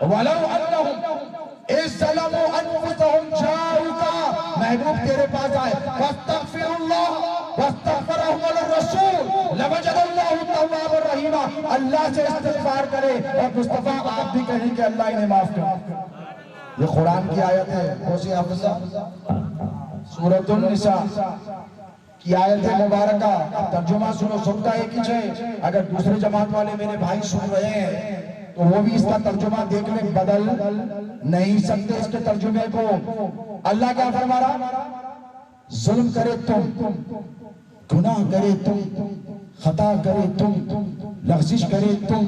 وَلَوْ أَنَّهُمْ إِذْ ظَلَمُوا أَنفُسَهُمْ جَاءُوكَ محبوب تیرے پاس آئے فَاسْتَغْفِرُوا اللَّهَ وَاسْتَغْفَرَهُمُ الرَّسُولُ لَوَجَدَ اللَّهُ التَّوَّابَ الرَّحِيمَ اللہ سے استغفار کرے اور مصطفیٰ آپ بھی کہیں کہ اللہ انہیں معاف کر۔ یہ قرآن کی آیت ہے، کوسی حافظہ سورۃ النساء کی آیت مبارکہ۔ اب ترجمہ سنو، سن کا ایک ہی ہے، اگر دوسرے جماعت والے میرے بھائی سن رہے ہیں تو وہ بھی اس کا ترجمہ دیکھ لیں، بدل نہیں سکتے اس کے ترجمے کو۔ اللہ کیا فرما رہا؟ ظلم کرے تم، گناہ کرے تم، خطا کرے تم، لغزش کرے تم،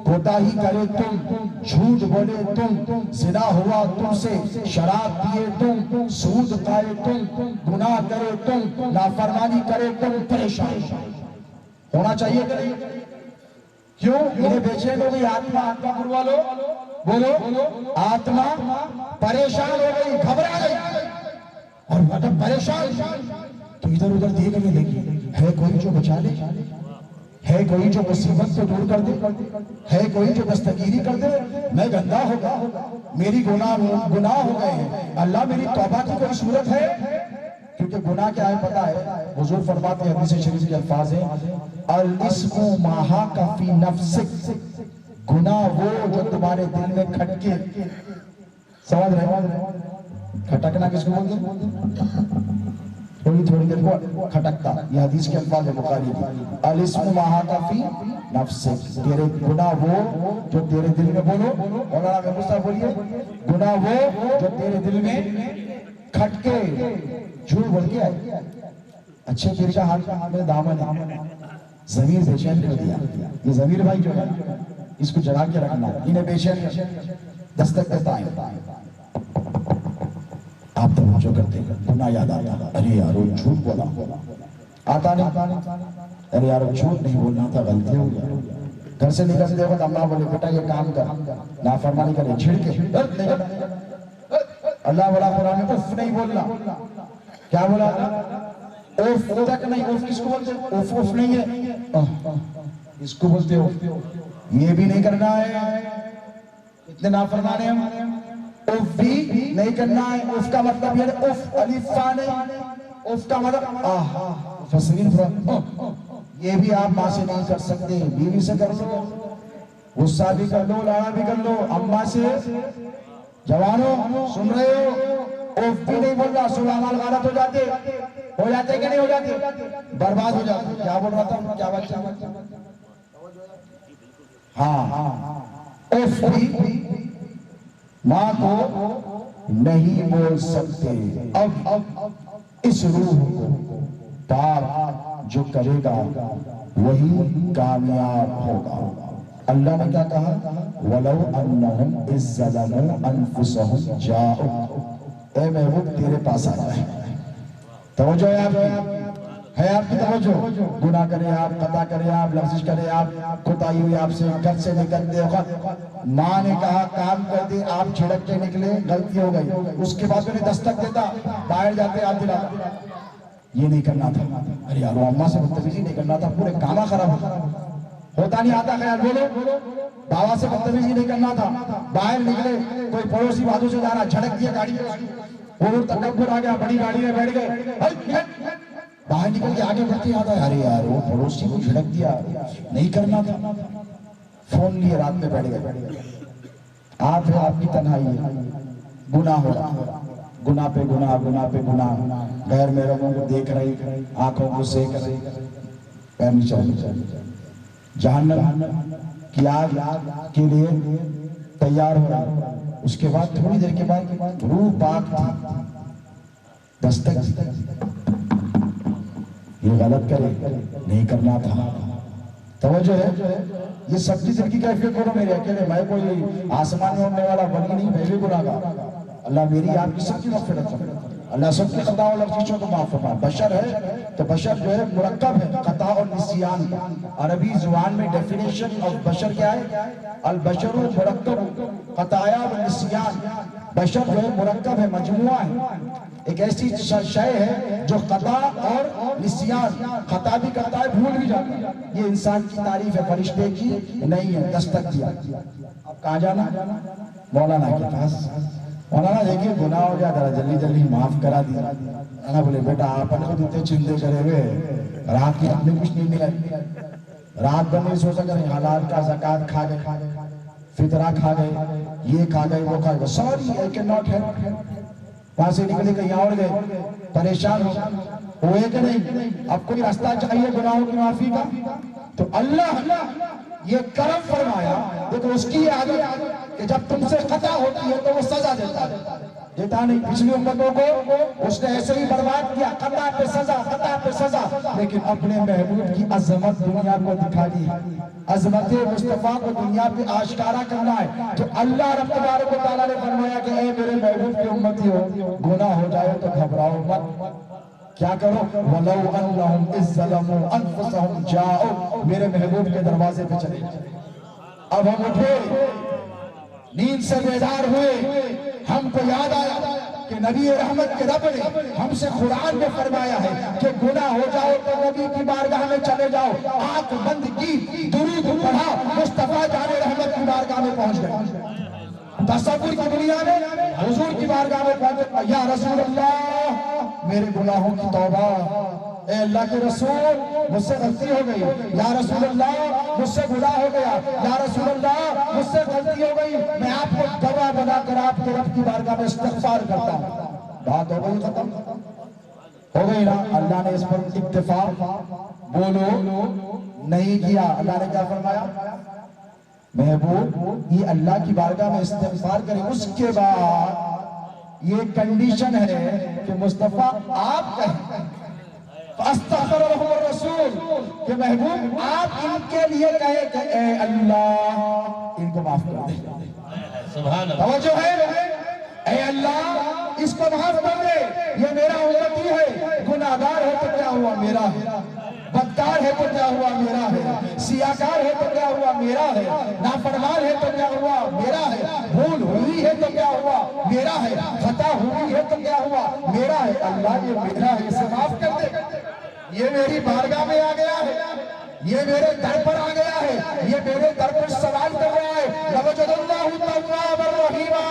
کوتاہی کرے تم، جھوٹ بولے تم، زنا ہوا تم سے، شراب پیے تم، سود کھائے تم، گناہ کرے تم، نافرمانی کرے تم، پریشان ہونا چاہیے کہ نہیں؟ کیوں؟ انہیں بے چین ہو گئی آتما، آتما پروا لو، بولو آتما پریشان ہو گئی، گھبرا گئی، اور جب پریشان تو ادھر ادھر دیکھنے لگی، ہے کوئی جو بچا لے، ہے کوئی جو مصیبت کو دور کر دے، ہے کوئی جو دستگیری کر دے، میں گندا ہوگا، میری گناہ ہو گئے ہیں، اللہ میری توبہ کی کوئی صورت ہے؟ کیونکہ گناہ کیا ہے پتہ ہے؟ حضور فرماتے ہیں، حدیث شریف کے الفاظ ہیں، الاسم ما حاک فی نفسک، گناہ وہ جو تمہارے دل میں کھٹکے، سمجھ رہے ہیں؟ کھٹکنا کس کو بولتے ہیں؟ تھوڑی دیر کو کھٹکتا، یہ حدیث کے الفاظ ہے بخاری کی۔ الاسم ما حاک فی نفسک، تیرے گناہ وہ جو تیرے دل میں، بولو مولانا محمود صاحب بولیے، گناہ وہ جو تیرے دل میں کھٹکے، جھوٹ بول کے آئے، اچھے پیر کا ہاتھ میں دامن ہے، ضمیر بے چین کر دیا، یہ ضمیر بھائی جو ہے اس کو جگا کے رکھنا، انہیں بے چین دستک دیتا ہے، آپ توجہ کرتے ہیں، گناہ یاد آتا، ارے یارو جھوٹ بولا، آتا نہیں، ارے یارو جھوٹ نہیں بولنا تھا، غلطی ہو گیا، گھر سے نکلتے وقت اماں بولے بیٹا یہ کام کر، نافرمانی کرے، چھڑکے، اللہ بڑا قرآن میں اف نہیں بولنا، کیا بولا تھا؟ اوف تک نہیں، اوف کس کو بولتے ہیں؟ اوف نہیں ہے، اس کو بولتے ہو، یہ بھی نہیں کرنا ہے، اتنے نافرمانے ہم، اوف بھی نہیں کرنا ہے، اوف کا مطلب یہ ہے، اوف الف فا نہیں، اوف کا مطلب فسرین یہ بھی آپ ماں سے نہیں کر سکتے، بیوی سے کر لو، غصہ بھی کر لو، لانا بھی کر لو، اماں سے، جوانوں سن رہے ہو، اوف بھی نہیں بول رہا، سو اعمال غلط ہو جاتے کہ نہیں ہو جاتے؟ برباد ہو جاتے۔ کیا بول رہا تھا؟ کیا بچہ؟ ہاں، اوف بھی ماں کو نہیں بول سکتے۔ اب اس روح کو پاک جو کرے گا وہی کامیاب ہوگا۔ اللہ نے کیا کہا؟ وَلَوْ أَنَّهُمْ إِذْ ظَلَمُوا أَنفُسَهُمْ جَاءُوكَ، اے محبوب تیرے پاس آ جائے، توجہ ہے آپ کی توجہ، گناہ کرے آپ، خطا کرے آپ، لغزش کرے آپ، کوتاہی ہوئی آپ سے، گھر سے نکلتے وقت ماں نے کہا کام کر دے، آپ جھڑک کے نکلے، غلطی ہو گئی، اس کے بعد انہیں دستک دیتا، باہر جاتے ہاتھ دلاتا، یہ نہیں کرنا تھا، ارے یار اماں سے بدتمیزی نہیں کرنا تھا، پورے کامہ خراب ہوتا نہیں آتا خیال، بولو بابا سے بدتمیزی نہیں کرنا تھا، باہر نکلے، کوئی پڑوسی بازو سے جا رہا، جھڑک دیا گاڑی میں، وہ تکبر آ گیا، بڑی گاڑی میں بیٹھ گئے، باہر نکل کے آگے بڑھتے آتا ہے، ارے یار وہ پڑوسی کو جھڑک دیا، نہیں کرنا تھا، فون لیے رات میں بیٹھ گئے، آپ ہے آپ کی تنہائی ہے، گناہ ہو رہا، گناہ پہ گناہ، گناہ پہ گناہ، غیر محرموں کو دیکھ رہی، آنکھوں کو سیکھ رہی، پیر نیچے، جہنم کی آگ کے لیے تیار ہو رہا، اس کے بعد تھوڑی دیر کے بعد روح پاک تھی، دستک، یہ غلط کرے، نہیں کرنا تھا، توجہ ہے، یہ سب کی کی کیفیت کرو میرے اکیلے، میں کوئی آسمان میں اڑنے والا ولی نہیں، میں بھی گناہگار، اللہ میری آپ کی سب کی مغفرت کرے، اللہ سب کی خطا اور لغزشوں کو معاف فرمائے۔ بشر ہے تو بشر جو ہے مرکب ہے، خطا اور نسیان، عربی زبان میں ڈیفینیشن آف بشر کیا ہے؟ البشر مرکب خطایا و نسیان، بشر جو ہے مرکب ہے، مجموعہ ہے، ایک ایسی شے ہے جو خطا اور نسیان، خطا بھی کرتا ہے، بھول بھی جاتا ہے، یہ انسان کی تعریف ہے، فرشتے کی نہیں ہے۔ دستک دیا، اب کہاں جانا؟ مولانا کے پاس. مولانا دیکھیے گناہ ہو جائے ذرا جلدی جلدی معاف کرا دیا. مولانا بولے بیٹا آپ نے خود اتنے چندے کرے ہوئے, رات کی ہم نے کچھ نہیں ملا, رات بھر نہیں سو سکے, حلال کا زکات کھا گئے, فطرہ کھا گئے, یہ کھا گئے, وہ کھا گئے, سوری I cannot help. وہاں سے نکلے کہیں اور گئے, پریشان ہوئے کہ نہیں؟ اب کوئی راستہ چاہیے گناہوں کی معافی کا, تو اللہ یہ کرم فرمایا. دیکھو اس کی عادت کہ جب تم سے خطا ہوتی ہے تو وہ سزا دیتا نہیں. پچھلی امتوں کو اس نے ایسے ہی برباد کیا, خطا پہ سزا, خطا پہ سزا. لیکن اپنے محبوب کی عظمت دنیا کو دکھا دی, عظمت مصطفیٰ کو دنیا پہ آشکارا کرنا ہے. تو اللہ رب تبارک و تعالیٰ نے فرمایا کہ اے میرے محبوب کی امتی ہو, گناہ ہو جائے تو گھبراؤ مت. کیا کرو؟ وَلَوْ أَنَّهُمْ إِذْ ظَلَمُوا أَنفُسَهُمْ جَاءُوا, میرے محبوب کے دروازے پہ چلے جائیں. اب ہم اٹھے, نیند سے بیدار ہوئے, ہم کو یاد آیا کہ نبی رحمت کے رب نے ہم سے قرآن میں فرمایا ہے کہ گناہ ہو جاؤ تو نبی کی بارگاہ میں چلے جاؤ. آنکھ بند کی, درود پڑھا, مصطفیٰ جان رحمت کی بارگاہ میں پہنچ گئے. تصور کی دنیا میں حضور کی بارگاہ میں پہنچے, یا رسول اللہ میرے گناہوں کی توبہ, اے اللہ کے رسول مجھ سے غلطی ہو گئی, یا رسول اللہ مجھ سے گناہ ہو گیا, یا رسول اللہ مجھ سے غلطی ہو گئی, میں آپ کو گواہ بنا کر آپ کے رب کی بارگاہ میں استغفار کرتا ہوں. بات ہو گئی ختم, ہو گئی نا؟ اللہ نے اس پر اکتفا بولو نہیں کیا. اللہ نے کیا فرمایا؟ محبوب یہ اللہ کی بارگاہ میں استغفار کریں, اس کے بعد یہ کنڈیشن ہے کہ مصطفیٰ آپ کہیں فاستغفر لهم الرسول, کہ محبوب آپ ان کے لیے کہیں کہ اے اللہ ان کو معاف کر دے. سبحان اللہ, توجہ ہے, اے اللہ اس کو معاف کر دے, یہ میرا امتی ہے, گناہگار ہے تو کیا ہوا میرا ہے, بدکار ہے تو کیا ہوا میرا ہے, سیاکار ہے تو کیا ہوا میرا ہے, نافرمان ہے تو کیا ہوا میرا ہے, بھول ہوئی ہے تو کیا ہوا میرا ہے, خطا ہوئی ہے تو کیا ہوا میرا ہے. اللہ یہ میرا ہے, اسے معاف کر دے. یہ میری بارگاہ میں آ گیا ہے, یہ میرے در پر آ گیا ہے, یہ میرے در پر سوال کر رہا ہے. لَوَجَدَ اللَّهُ تَوَّابًا رَحِيمًا,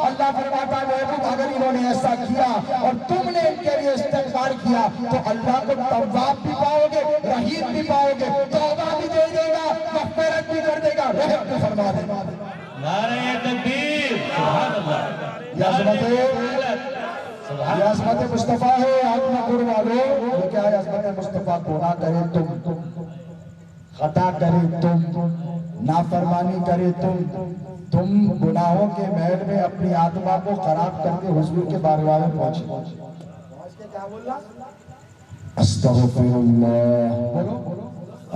اللہ فرماتا ہے محبوب اگر انہوں نے ایسا کیا اور تم نے ان کے لیے استغفار کیا تو اللہ کو تواب بھی پاؤ گے, رحیم بھی پاؤ گے, توبہ بھی دے دے گا, مغفرت بھی کر دے گا, رحم بھی فرما دے گا. نعرہ تکبیر, سبحان اللہ. یہ عظمت مصطفیٰ ہے. آپ نہ گر والو, یہ کیا ہے عظمت مصطفیٰ؟ گناہ کرے تم, خطا کرے تم, نافرمانی کرے تم گناہوں کے محل میں اپنی آتما کو خراب کر کے حضور کے بارگاہ میں پہنچے. استغفر اللہ,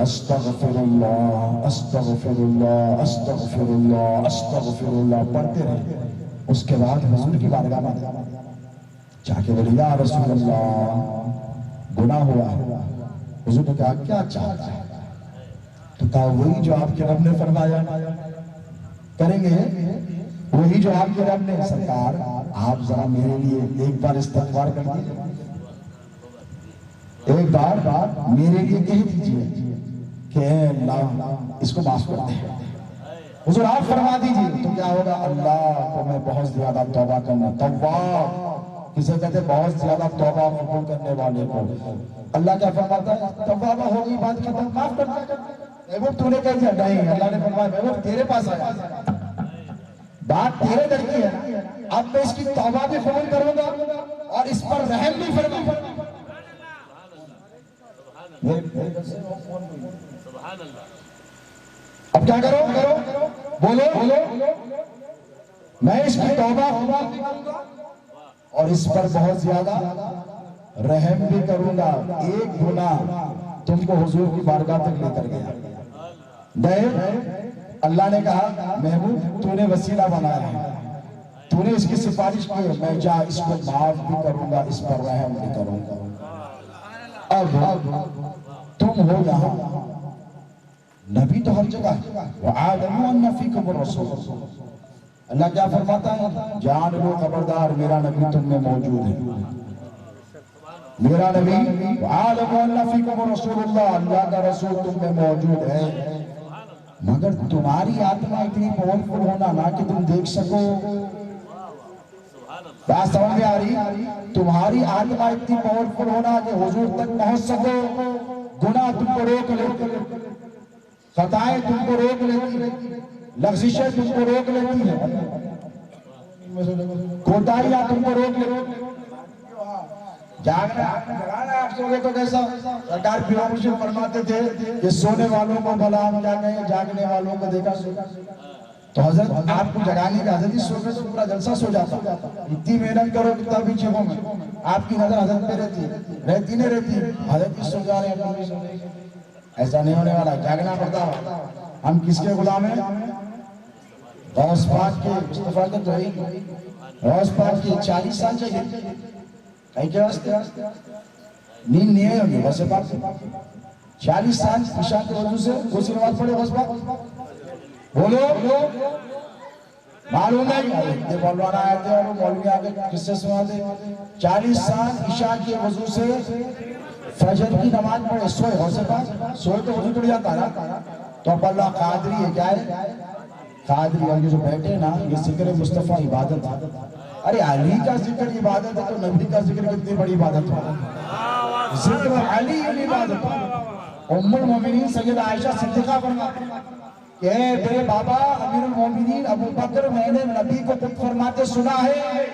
استغفر اللہ, استغفر اللہ, استغفر اللہ, استغفر اللہ پڑھتے رہے. اس کے بعد حضور کی بارگاہ میں جا کے بولے یا رسول اللہ گناہ ہوا ہے. حضور نے کہا کیا چاہتا ہے؟ تو کہا وہی جو آپ کے رب نے فرمایا کریں گے, وہی جو آپ کے رب نے. سرکار آپ ذرا میرے لیے ایک بار استغفار کر دیجیے, ایک بار میرے لیے کہہ دیجیے کہ اے اللہ اس کو معاف کر دے. حضور آپ فرما دیجیے تو کیا ہوگا؟ اللہ کو میں بہت زیادہ توبہ کرنا. توبہ کسے کہتے بہت زیادہ توبہ قبول کرنے والے کو. اللہ کیا فرماتا ہے؟ توبہ ہوگی بات ختم, معاف کر دے. محبوب تو نے کہہ دیا نہیں, اللہ نے فرمایا محبوب تیرے پاس آیا, بات تیرے در کی ہے, اب میں اس کی توبہ بھی قبول کروں گا اور اس پر رحم بھی فرماؤں گا. اب کیا کرو؟ بولو میں اس کی توبہ اور اس پر بہت زیادہ رحم بھی کروں گا. ایک گناہ تم کو حضور کی بارگاہ تک لے کر گیا گئے, اللہ نے کہا محبوب تو نے وسیلہ بنایا ہے, تو نے اس کی سفارش کی ہے, میں جا اس کو معاف بھی کروں گا, اس پر رحم بھی کروں گا. اب تم ہو یہاں, نبی تو ہر جگہ ہے. وَعَالَمُوا أَنَّ فِيكُمُ الرَّسُولَ, اللہ کیا فرماتا ہے؟ جان لو خبردار میرا نبی تم میں موجود ہے. میرا نبی وَعَالَمُوا أَنَّ فِيكُمُ الرَّسُولُ, اللہ کا رسول تم میں موجود ہے. مگر تمہاری آتما اتنی پاورفل ہونا نہ کہ تم دیکھ سکو. بات سمجھ میں آ رہی؟ تمہاری آتما اتنی پاورفل ہونا کہ حضور تک پہنچ سکو. گناہ تم کو روک لیتے، خطائیں تم کو روک لیتی، لغزشیں تم کو روک لیتی ہیں، کوتاہیاں تم کو روک لیتی. جگانا آپ سوگے تو کیسا؟ سرکار پیروں مجھے فرماتے تھے کہ سونے والوں کو بھلا ہم کیا کہیں، جاگنے والوں کو دیکھا سو. تو حضرت آپ کو جگانے کا حضرت سو گئے تو پورا جلسہ سو جاتا. اتنی محنت کرو کتنا بھی جگہوں میں آپ کی نظر حضرت پہ رہتی نہیں رہتی. حضرت سو جا رہے ہیں، ایسا نہیں ہونے والا، جاگنا پڑتا. ہم کس کے غلام ہیں؟ غوث پاک کے، مصطفیٰ کے. تو غوث پاک کی 40 سال چاہیے کہیں کے واسطے نیند نہیں ہے ہوگی. غوث پاک 40 سال عشاء کے وضو سے کسی نماز پڑھے غوث پاک؟ بولو معلوم نہیں. مولانا آئے تھے اور مولوی آگے قصے سناتے. 40 سال عشاء کے وضو سے فجر کی نماز پڑھے، سوئے غوث پاک. سوئے تو وضو ٹوٹ جاتا نا. تو اب اللہ قادری ہے، کیا ہے قادری. اور یہ جو بیٹھے نا یہ ذکر مصطفیٰ عبادت ہے. ارے علی کا ذکر عبادت ہے تو نبی کا ذکر کتنی بڑی عبادت ہے. ذکر علی عبادت ہے. ام المومنین سیدہ عائشہ صدیقہ فرماتی کہ اے میرے بابا امیر المومنین ابو بکر، میں نے نبی کو خود فرماتے سنا ہے،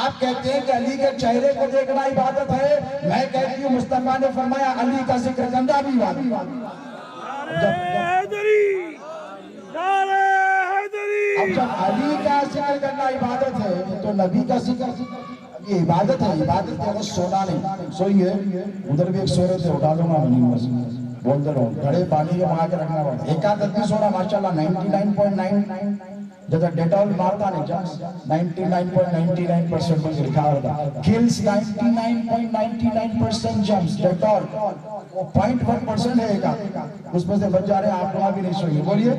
آپ کہتے ہیں کہ علی کے چہرے کو دیکھنا عبادت ہے، میں کہتی ہوں مصطفیٰ نے فرمایا علی کا ذکر کرنا بھی عبادت ہے. اب جب علی کا ذکر کرنا عبادت ہے تو نبی کا ذکر یہ عبادت ہے. عبادت ہے وہ سونا نہیں. سوئیے ادھر بھی ایک سو رہے تھے، اٹھا دو نا بولتے رہو. گھڑے پانی کے مانگا کے رکھنا پڑتا. ایک آدھ اتنی سونا ماشاءاللہ 99.9 جیسا ڈیٹول مارتا نہیں جمس 99.99% پر لکھا ہوتا. کلز 99.99% جمس ڈیٹول 0.1% ہے ایک آدھ، اس میں سے بچ جا رہے ہیں. آپ بھی نہیں سوئیے. بولیے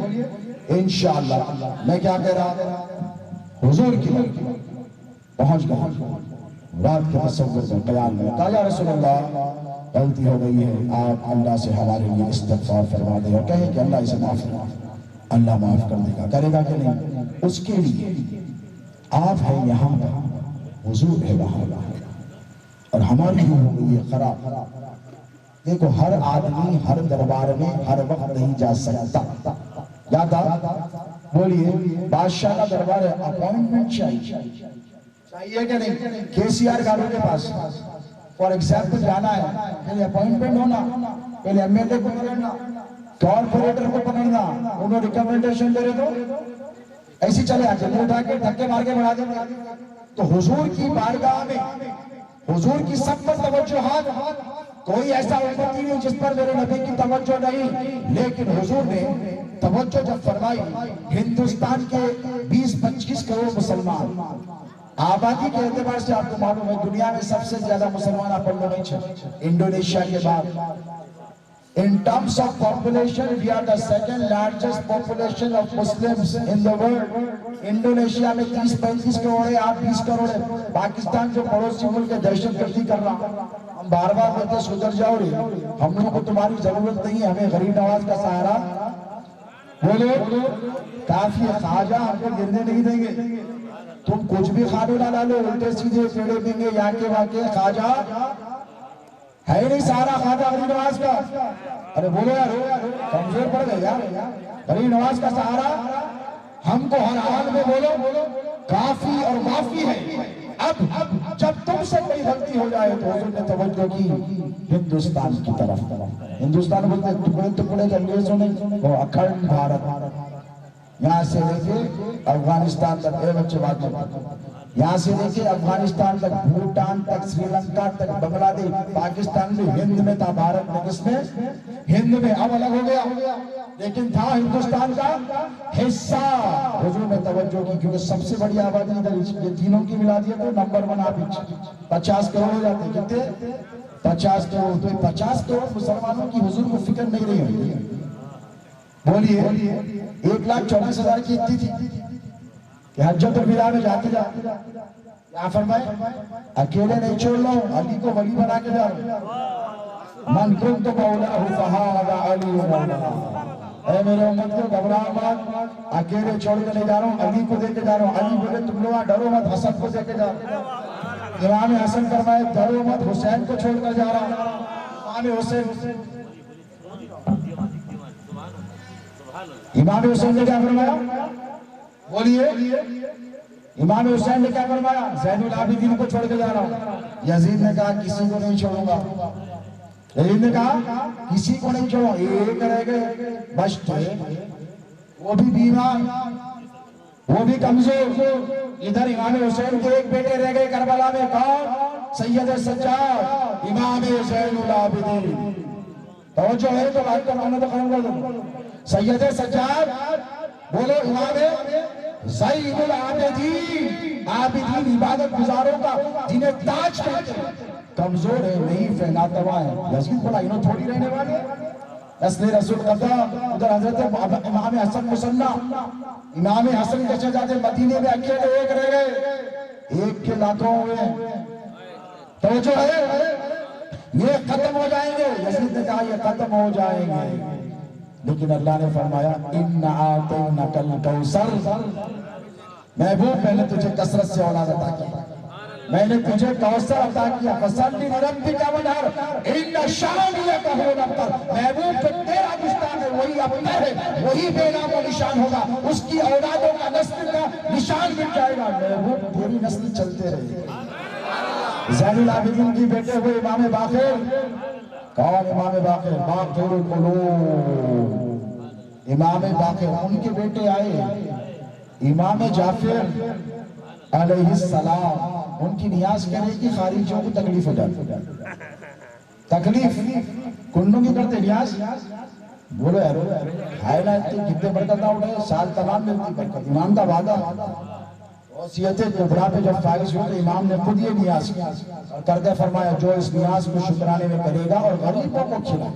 انشاءاللہ. میں کیا کہہ رہا؟ حضور کی پہنچ گئے رات کے تصور میں قیام میں. کہا یا رسول اللہ غلطی ہو گئی ہے، آپ اللہ سے ہمارے لیے استغفار فرما دیں اور کہیں کہ اللہ اسے معاف کرے. اللہ معاف کر دے گا. کرے گا کہ نہیں؟ اس کے لیے آپ ہیں یہاں پر، حضور ہے وہاں، اور ہماری روح ہو گئی ہے خراب. دیکھو ہر آدمی ہر دربار میں ہر وقت نہیں جا سکتا. یاد آ بولیے بادشاہ کا دربار ہے، اپوائنٹمنٹ چاہیے کہ نہیں؟ کے سی آر گاروں کے پاس فار ایگزامپل جانا ہے، پہلے اپوائنٹمنٹ ہونا، پہلے ایم ایل اے کو پکڑنا، کارپوریٹر کو پکڑنا، انہوں ریکمنڈیشن دے رہے تو ایسی چلے آتے اٹھا کے دھکے مار کے بڑھا دیں. تو حضور کی بارگاہ میں حضور کی سب پر توجہات، کوئی ایسا امتی نہیں جس پر میرے نبی کی توجہ نہیں. لیکن حضور نے توجہ جب فرمائی، ہندوستان کے 20-25 کروڑ مسلمان آبادی کے اعتبار سے آپ کو معلوم ہے دنیا میں سب سے زیادہ مسلمان آپ لوگ نہیں چھے انڈونیشیا کے بعد. In terms of population, we are the second largest population of Muslims in the world. Indonesia میں 30-35 کروڑ ہے، آپ 20 کروڑ ہے. پاکستان جو پڑوسی ملک ہے دہشت گردی کر رہا. ہم بار بار کہتے سدھر جاؤ رہے، ہم لوگوں کو تمہاری ضرورت نہیں ہے، ہمیں غریب نواز کا سہارا بولو کافی ہے. خواجہ ہم کو گرنے نہیں دیں گے. تم کچھ بھی کھانو نہ ڈالو، الٹے سیدھے پیڑے دیں گے یا کے واقع. خواجہ ہے نہیں سارا خواجہ غریب نواز کا. ارے بولو یار کمزور پڑ گئے یار. غریب نواز کا سہارا ہم کو ہر حال میں بولو کافی اور معافی ہے. اب جب تم سے کوئی غلطی ہو جائے تو حضور نے توجہ کی ہندوستان کی طرف. ہندوستان بولتے ہیں ٹکڑے ٹکڑے کے انگریزوں نے، وہ اکھنڈ بھارت. یہاں سے لے کے افغانستان تک، اے بچے بات کرو، یہاں سے لے کے افغانستان تک، بھوٹان تک، سری لنکا تک، بنگلہ دیش، پاکستان بھی ہند میں تھا، بھارت میں کس میں؟ ہند میں. اب الگ ہو گیا لیکن تھا ہندوستان کا حصہ. حضور نے توجہ کی کیونکہ سب سے بڑی آبادی ادھر یہ تینوں کی ملا دیا تو نمبر 1 آپ 50 کروڑ ہو جاتے. کتنے؟ 50 کروڑ. تو 50 کروڑ مسلمانوں کی حضور کو فکر نہیں رہی ہوئی. بولیے 1,34,000 کی اتنی تھی کہ حجۃ الوداع میں جاتے کیا فرمائے؟ اکیلے نہیں چھوڑ لو، علی کو ولی بنا کے جاؤ. من کنت مولاہ فہذا علی مولاہ. اے میرے امت کو گھبراؤ مت، اکیلے چھوڑ کے نہیں جا رہا ہوں، علی کو دے کے جا رہا ہوں۔ علی بولے تم لوگ ڈرو مت، حسن کو دے کے جا رہا ہوں۔ امام حسن فرمائے ڈرو مت، حسین کو چھوڑ کر جا رہا ہوں۔ امام حسین امام حسین نے کیا فرمایا؟ بولیے، امام حسین نے کیا فرمایا؟ زین العابدین کو چھوڑ کے جا رہا ہوں۔ یزید نے کہا کسی کو نہیں چھوڑوں گا، یزید نے کہا کسی کو نہیں چھوڑوں، ایک رہ گئے بشت، وہ بھی بیمار، وہ بھی کمزور۔ ادھر امام حسین کے ایک بیٹے رہ گئے کربلا میں، کون؟ سید سجاد امام زین العابدین۔ توجہ ہے تو بات کا معنی تو ختم کر دو۔ سید سجاد بولو امام زین العابدین، عابدین عبادت گزاروں کا جنہیں تاج کہتے ہیں، کمزور ہے، نہیں ناتواں ہے۔ یزید بولا انہوں تھوڑی رہنے والے، نسل رسول قدام۔ ادھر حضرت امام حسن مسلح، امام حسن کے شہزادے مدینے میں اکیلے ایک رہ گئے، ایک کے لاکھوں ہوئے۔ توجہ ہے، یہ ختم ہو جائیں گے، یزید نے کہا یہ ختم ہو جائیں گے، لیکن اللہ نے فرمایا اِنَّ أَعْطَيْنَكَ الْكَوْثَرَ، محبوب میں نے تجھے کثرت سے اولاد عطا کی، میں نے تجھے کوثر عطا کیا، فَصَلِّ لِرَبِّكَ وَانْحَرْ إِنَّ شَانِئَكَ هُوَ الْأَبْتَرُ۔ محبوب جو تیرا گستاخ ہے وہی ابتر ہے، وہی بے نام و نشان ہوگا، اس کی اولادوں کا نسل کا نشان مٹ جائے گا۔ محبوب تیری نسل چلتے رہے گی۔ زین العابدین کی بیٹے ہوئے امام باقر، کون امام باقر؟ باقر القلوب، امام باقر۔ ان کے بیٹے آئے امام جعفر علیہ السلام، ان کی نیاز کرے کہ خارجیوں کو تکلیف ہو جائے، تکلیف کنڈوں کی کرتے نیاز، بولو یارو ہائے نا کتنے برکت نہ اٹھے، سال تمام ملتی برکت، امام کا وعدہ۔ وصیت کبریٰ پہ جب فائز ہوئے تو امام نے خود یہ نیاز کردے فرمایا جو اس نیاز کو شکرانے میں کرے گا اور غریبوں کو کھلا۔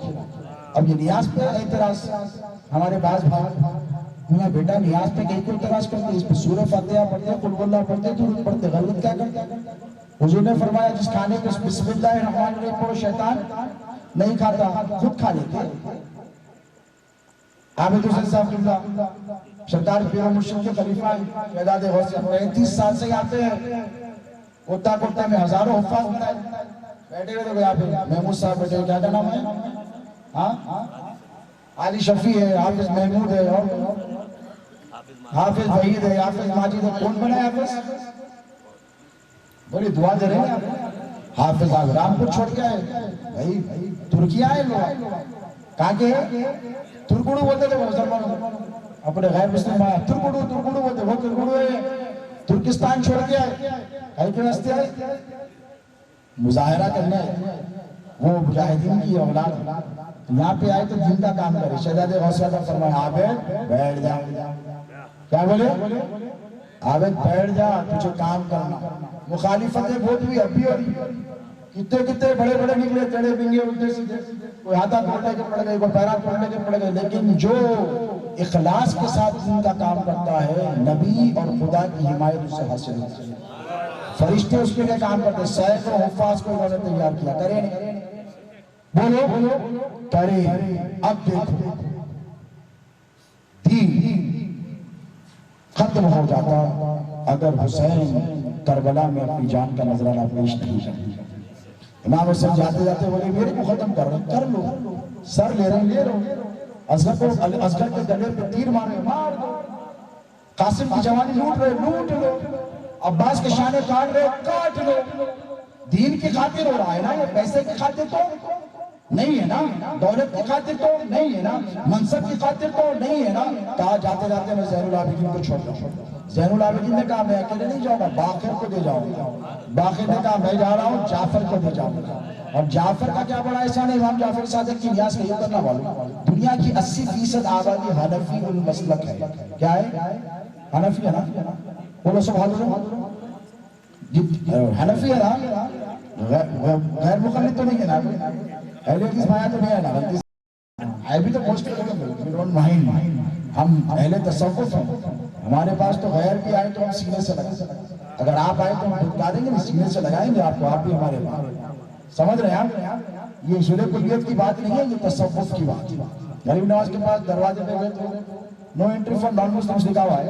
اب یہ نیاز پہ اعتراض ہمارے بعض بھائی بیٹا نیاز پہ کہیں کو اعتراض کرتے، اس پہ سورہ فاتحہ پڑھتے، قل ہو اللہ پڑھتے، درود پڑھتے، غلط کیا کرتے؟ حضور نے فرمایا جس کھانے کو بسم اللہ الرحمن الرحیم پڑھو شیطان نہیں کھاتا، خود کھا لیتے۔ عابد حسین صاحب قبلہ سرکار پیر و مرشد کے خلیفہ شہزادے غوث 35 سال سے آتے ہیں، کوتا کوتا میں ہزاروں حفاظ بنائے بیٹھے ہوئے تو یہاں پہ محمود صاحب بیٹھے، کیا کا نام ہے؟ ہاں علی شفیع ہے، حافظ محمود ہے، حافظ وحید ہے، حافظ ماجد ہے۔ کون بنا ہے حافظ؟ بولی دعا دے رہے ہیں حافظ آگرام کو چھوڑ کے آئے بھائی، ترکیہ آئے لوگ، کہاں کے ترکڑو بولتے تھے مسلمان، اپنے غیر مسلم آیا ترکڑو بولتے، وہ ترکڑو ہے، ترکستان چھوڑ کے آئے کے راستے آئے مظاہرہ کرنے آئے، وہ مجاہدین کی اولاد یہاں پہ آئے تو دین کا کام کرے۔ شہزادے غوث اعظم فرمایا عابد بیٹھ جا، کیا بولے؟ عابد بیٹھ جا، تجھے کام کرنا۔ مخالفتیں بہت ہوئی، اب بھی ہو رہی، کتنے بڑے بڑے نکلے، چڑے بنگے الٹے سیدھے، کوئی ہاتھا پھوڑنے کے پڑ گئے، کوئی پیرا پھوڑنے کے پڑ گئے، لیکن جو اخلاص کے ساتھ دین کا کام کرتا ہے نبی اور خدا کی حمایت اسے حاصل ہوتی ہے۔ فرشتے اس کے لیے کام کرتے، سینکڑوں حفاظ کو انہوں نے تیار کیا، کرے نہیں؟ بولو کرے۔ اب دیکھو دین ختم ہو جاتا اگر حسین کربلا میں اپنی جان کا نذرانہ پیش نہیں کرتا۔ امام حسین جاتے جاتے بولے میرے کو ختم کر رہے، کر لو، سر لے رہے لے رہو، اصغر کے گلے پہ تیر مارے مار دو، قاسم کی جوانی لوٹ رہے لوٹ لو، عباس کے شانے کاٹ رہے کاٹ لو۔ دین کی خاطر ہو رہا ہے نا، یہ پیسے کی خاطر تو نہیں ہے نا، دولت کی خاطر تو نہیں ہے نا، منصب کی خاطر تو نہیں ہے نا۔ کہا جاتے جاتے میں زین العابدین کو چھوڑ دوں۔ زین العابدین نے کہا میں اکیلے نہیں جاؤں گا، باقر کو دے جاؤں گا۔ باقر نے کہا میں جا رہا ہوں، جعفر کو دے جاؤں گا۔ اور جعفر کا کیا بڑا احسان ہے، امام جعفر صادق کی نیاز کا یہ کرنا والوں۔ دنیا کی 80% آبادی حنفی المسلک ہے، کیا ہے؟ حنفی ہے نا، بولو سبحان اللہ، حنفی ہے نا، غیر مقلد تو نہیں ہے نا، اہل حدیث مایا تو نہیں ہے نا، ہے بھی تو پوسٹ ہم اہل تصوف ہیں، ہمارے پاس تو غیر بھی آئے تو ہم سینے سے لگائیں، اگر آپ آئے تو ہم بتا دیں گے، سینے سے لگائیں گے آپ کو، آپ بھی ہمارے پاس۔ سمجھ رہے ہیں آپ؟ یہ اصول کلیت کی بات نہیں ہے، یہ تصوف کی بات ہے۔ غریب نواز کے پاس دروازے پہ گئے تو no entry for non Muslims لکھا ہوا ہے،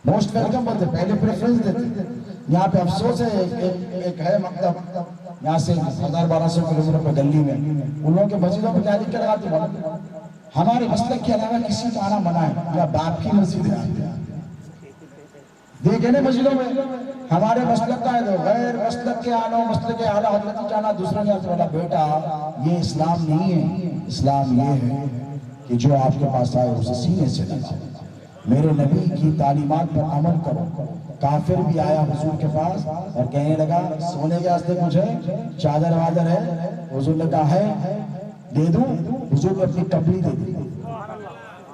موسٹ ویلکم بولتے، پہلے پریفرنس دیتے. یہاں پہ افسوس ہے ایک ہے مکتب یہاں سے 1200 کلومیٹر پہ دلی میں، ان لوگوں کے مسجدوں پہ کیا لکھ کے لگاتے ہیں؟ ہمارے مسلک کے علاوہ کسی کا آنا منع ہے، یا باپ کی مسجد ہے. دیکھیں نا مسجدوں میں ہمارے مسلک کا ہے تو غیر مسلک کے آنا، مسلک کے اعلیٰ حضرت جانا، دوسرا نہیں آتا. بیٹا یہ اسلام نہیں ہے، اسلام یہ ہے کہ جو آپ کے پاس آئے اسے سینے سے لگا، میرے نبی کی تعلیمات پر عمل کرو. کافر بھی آیا حضور کے پاس اور کہنے لگا سونے کے واسطے مجھے چادر وادر ہے، حضور نے کہا ہے دے دوں. حضور نے اپنی کملی دے دی،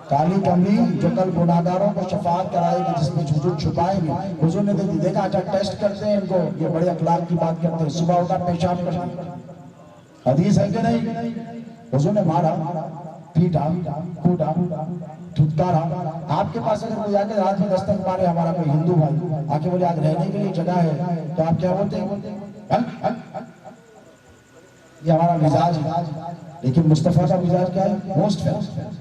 کالی کملی جو کل گناہگاروں کو شفاعت کرائے گی، جس میں حضور چھپائیں گے، حضور نے دے دی. دیکھا اچھا ٹیسٹ کرتے ہیں ان کو، یہ بڑے اخلاق کی بات کرتے ہیں، صبح اٹھا پیشاب کر دیا. حدیث ہے کہ نہیں؟ حضور نے مارا، پیٹا، کوٹا، دھتکارا. آپ کے پاس اگر کوئی آ کے رات میں دستک مارے، ہمارا کوئی ہندو بھائی آ کے بولے آج رہنے کے لیے جگہ ہے، تو آپ کیا بولتے ہیں؟ یہ ہمارا مزاج ہے. لیکن مصطفیٰ کا مزاج کیا ہے؟ Most fair.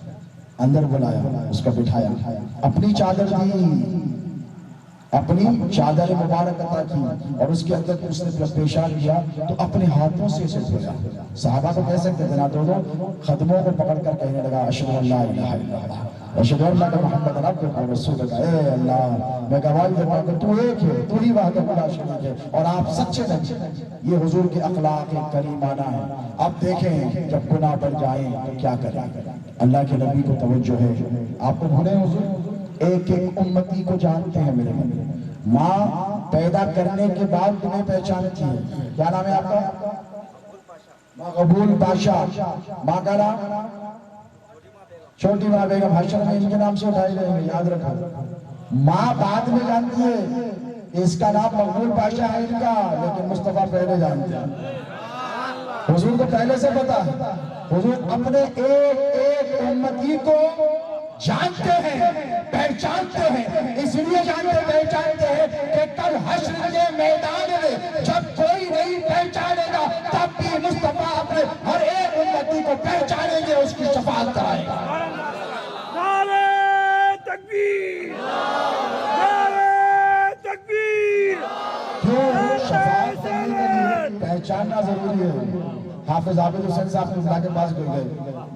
اندر بلایا، اس کو بٹھایا، اپنی چادر دی، اپنی چادر مبارک عطا کی، اور اس کے اندر اس نے جب پیشاب کیا تو اپنے ہاتھوں سے اسے دھویا. صحابہ کو کہہ سکتے تھے نا، دونوں خدموں کو پکڑ کر کہنے لگا اشہد ان لا الہ الا اللہ اشہد ان محمد عبدہ ورسولہ. اے اللہ میں گواہی دیتا ہوں کہ تو ایک ہے، تو ہی وحدہ لا شریک ہے، اور آپ سچے نبی. یہ حضور کے اخلاق کریمانہ ہے. اب دیکھیں جب گناہ بڑھ جائیں تو کیا کریں. اللہ کے نبی کو توجہ ہے. آپ کو بھولے حضور ایک ایک امتی کو جانتے ہیں. میرے ماں پیدا کرنے کے بعد تمہیں پہچانتی ہے. کیا نام ہے آپ کا؟ مقبول پاشا. ماں کا نام چھوٹی ماں بیگم. حشر میں ان کے نام سے اٹھائی جائیں گے، یاد رکھو. ماں بعد میں جانتی ہے اس کا نام مقبول پاشا ہے ان کا، لیکن مصطفیٰ پہلے جانتے ہیں. حضور کو پہلے سے پتا. حضور اپنے ایک ایک امتی کو جانتے ہیں، پہچانتے ہیں. اس لیے جانتے پہچانتے ہیں کہ کل حشر کے میدان میں جب کوئی نہیں پہچانے گا، تب بھی مصطفیٰ اپنے ہر ایک امتی کو پہچانیں گے، اس کی شفاعت کرائے گا. نعرہ تکبیر، نعرہ تکبیر. کیوں شفاعت کرنے کے لیے پہچاننا ضروری ہے. حافظ عابد حسین صاحب اللہ کے پاس گئے،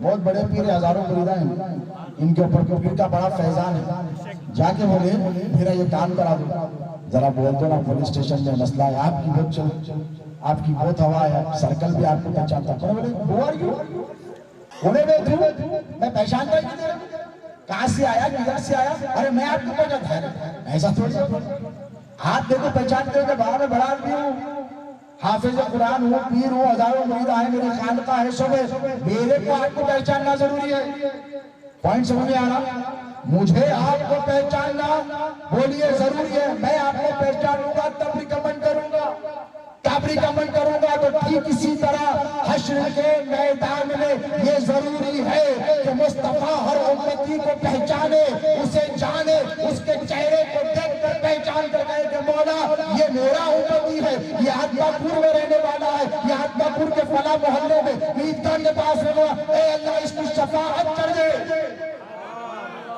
بہت بڑے پیر، ہزاروں مریداں ہیں ان کے اوپر، پیر کا بڑا فیضان ہے. جا کے بولے میرا یہ کام کرا دو، ذرا بول دو نا پولیس اسٹیشن میں مسئلہ ہے، آپ کی بہت آپ کی بہت ہوا ہے، سرکل بھی آپ کو پہچانتا. بولے who are you؟ بولے میں پہچانتا ہی نہیں، کہاں سے آیا، کدھر سے آیا؟ ارے میں آپ کو پہچانتا ہے، ایسا تھوڑی. آپ دیکھو پہچانتے ہو کہ باہر میں بڑا آدمی ہوں، حافظ قرآن ہوں، پیر ہوں، ہزاروں مرید آئے، میری خانقاہ ہے، سب ہے. میرے کو آپ کو پہچاننا ضروری ہے. پوائنٹ سمجھ میں آ رہا؟ مجھے آپ کو پہچاننا بولیے ضروری ہے. میں آپ کو پہچانوں گا تب ریکمنڈ کروں گا، تب ریکمنڈ کروں گا. تو ٹھیک اسی طرح حشر کے میدان میں یہ ضروری ہے کہ مصطفیٰ ہر امتی کو پہچانے، اسے جانے، اس کے چہرے کو دیکھ کر پہچان کر کہے کہ مولا یہ میرا امتی ہے، یہ عتبہ پور میں رہنے والا ہے، یہ عتبہ پور کے فلاں محلے میں عیدگاہ کے پاس رہنے والا. اے اللہ اس کی شفاعت کر دے.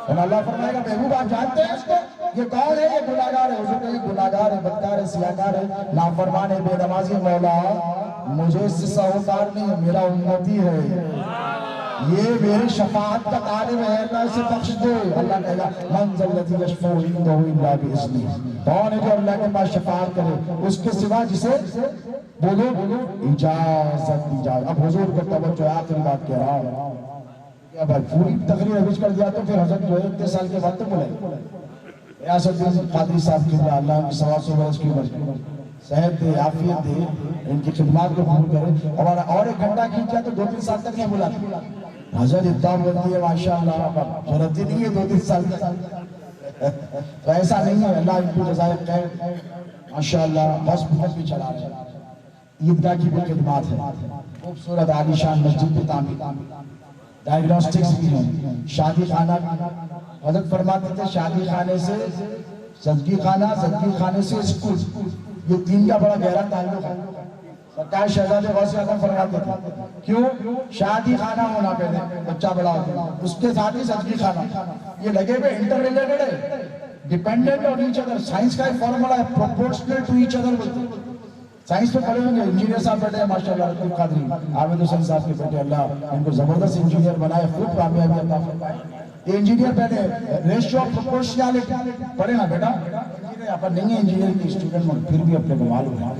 اور اللہ فرمائے گا محبوب آپ جانتے ہیں اس کو، یہ کون ہے؟ یہ گناہگار ہے. حضور کہیں گناہگار ہے، بدکار ہے، سیاہکار ہے، نافرمان ہے، بے نمازی. مولا مجھے اس سے سہوکار نہیں ہے، میرا امتی ہے، یہ میری شفاعت کا طالب ہے، اللہ اسے بخش دے. اللہ کہے گا من ذا الذی یشفع عنده الا باذنہ. کون ہے جو اللہ کے پاس شفاعت کرے اس کے سوا جسے بولو اجازت دی جائے. اب حضور کو توجہ، آخری بات کہہ رہا ہوں. بھائی پوری تقریر عرض کر دیا تو پھر حضرت جو ہے 31 سال کے بعد تو بولے ریاست الدین قادری صاحب کی اللہ کی 125 برس کی عمر، صحت دے، عافیت دے، ان کی خدمات کو قبول کرے. اور ایک گھنٹہ کھینچا تو 2-3 سال تک نہیں بولا. حضرت اتنا بولتی ہے ماشاءاللہ، ضرورت ہی نہیں ہے 2-3 سال تک. تو ایسا نہیں ہے. اللہ ان کو جزائے خیر. ماشاءاللہ ہاسپٹل بھی چلا رہے ہیں، عیدگاہ کی بھی خدمات ہے، خوبصورت عالیشان مسجد بھی تعمیر، ڈائیگنوسٹکس بھی ہیں، شادی خانہ. حضرت فرماتے تھے شادی خانے سے زندگی خانہ، زندگی خانے سے اسکول، یہ تین کا بڑا گہرا تعلق ہے. سرکار شہزادے غوث اعظم فرماتے تھے کیوں شادی خانہ ہونا پہلے بچہ بڑا ہوتا ہے اس کے ساتھ ہی سجدی خانہ یہ لگے ہوئے انٹر ریلیٹڈ ہے dependent on each other science کا ایک فارمولا ہے پروپورشنل ٹو ایچ ادر بولتے ہیں سائنس پہ پڑھے ہوں گے انجینئر صاحب بیٹھے ہیں ماشاءاللہ رفیق قادری عابد حسین صاحب کے بیٹے اللہ ان کو زبردست انجینئر بنائے خوب کامیابی عطا فرمائے یہ انجینئر بیٹھے ریشیو آف پروپورشنالٹی پڑھے نا بیٹا انجینئر اپن نہیں ہے انجینئر کی اسٹوڈنٹ میں پھر بھی اپنے کو معلوم ہے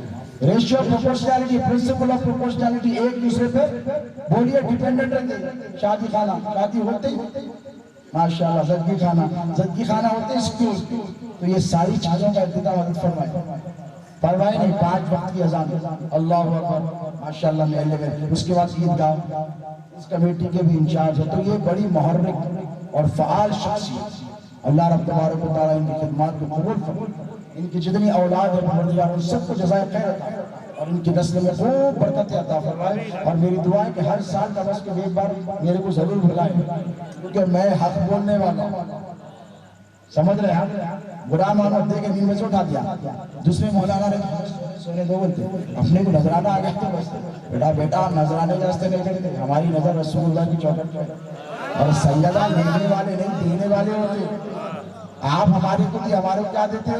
ریشیو آف پروپورشنالٹی پرنسپل آف پروپورشنالٹی ایک دوسرے پہ بولیے ڈیپینڈنٹ رہتے شادی خانہ شادی ہوتے ہی ماشاءاللہ زدگی خانہ ہوتے اسکول تو یہ ساری چیزوں کا اہتمام حضرت فرمائے نہیں 5 وقت کی اذان اللہ اکبر ماشاءاللہ میں اس کے بعد عیدگاہ اس کمیٹی کے بھی انچارج ہے تو یہ بڑی محرک اور فعال شخصیت اللہ رب تبارک و تعالیٰ ان کی خدمات کو قبول فرمائے ان کی جتنی اولاد ہے پروردگار ان سب کو جزائے خیر عطا اور ان کی نسل میں خوب برکت عطا فرمائے اور میری دعا ہے کہ ہر سال کا بس ایک بار میرے کو ضرور بلائیں کیونکہ میں حق بولنے والا ہوں سمجھ رہے ہیں برا محمد دے کے نیند میں سے اٹھا دیا دوسرے مولانا نے سونے دو بولتے اپنے کو نظرانہ آ گیا بیٹا بیٹا نظرانے کے راستے نہیں کرتے ہماری نظر رسول اللہ کی چوکھٹ پہ اور سیدہ لینے والے نہیں دینے والے ہوتے آپ ہمارے کو دی ہمارے کو کیا دیتے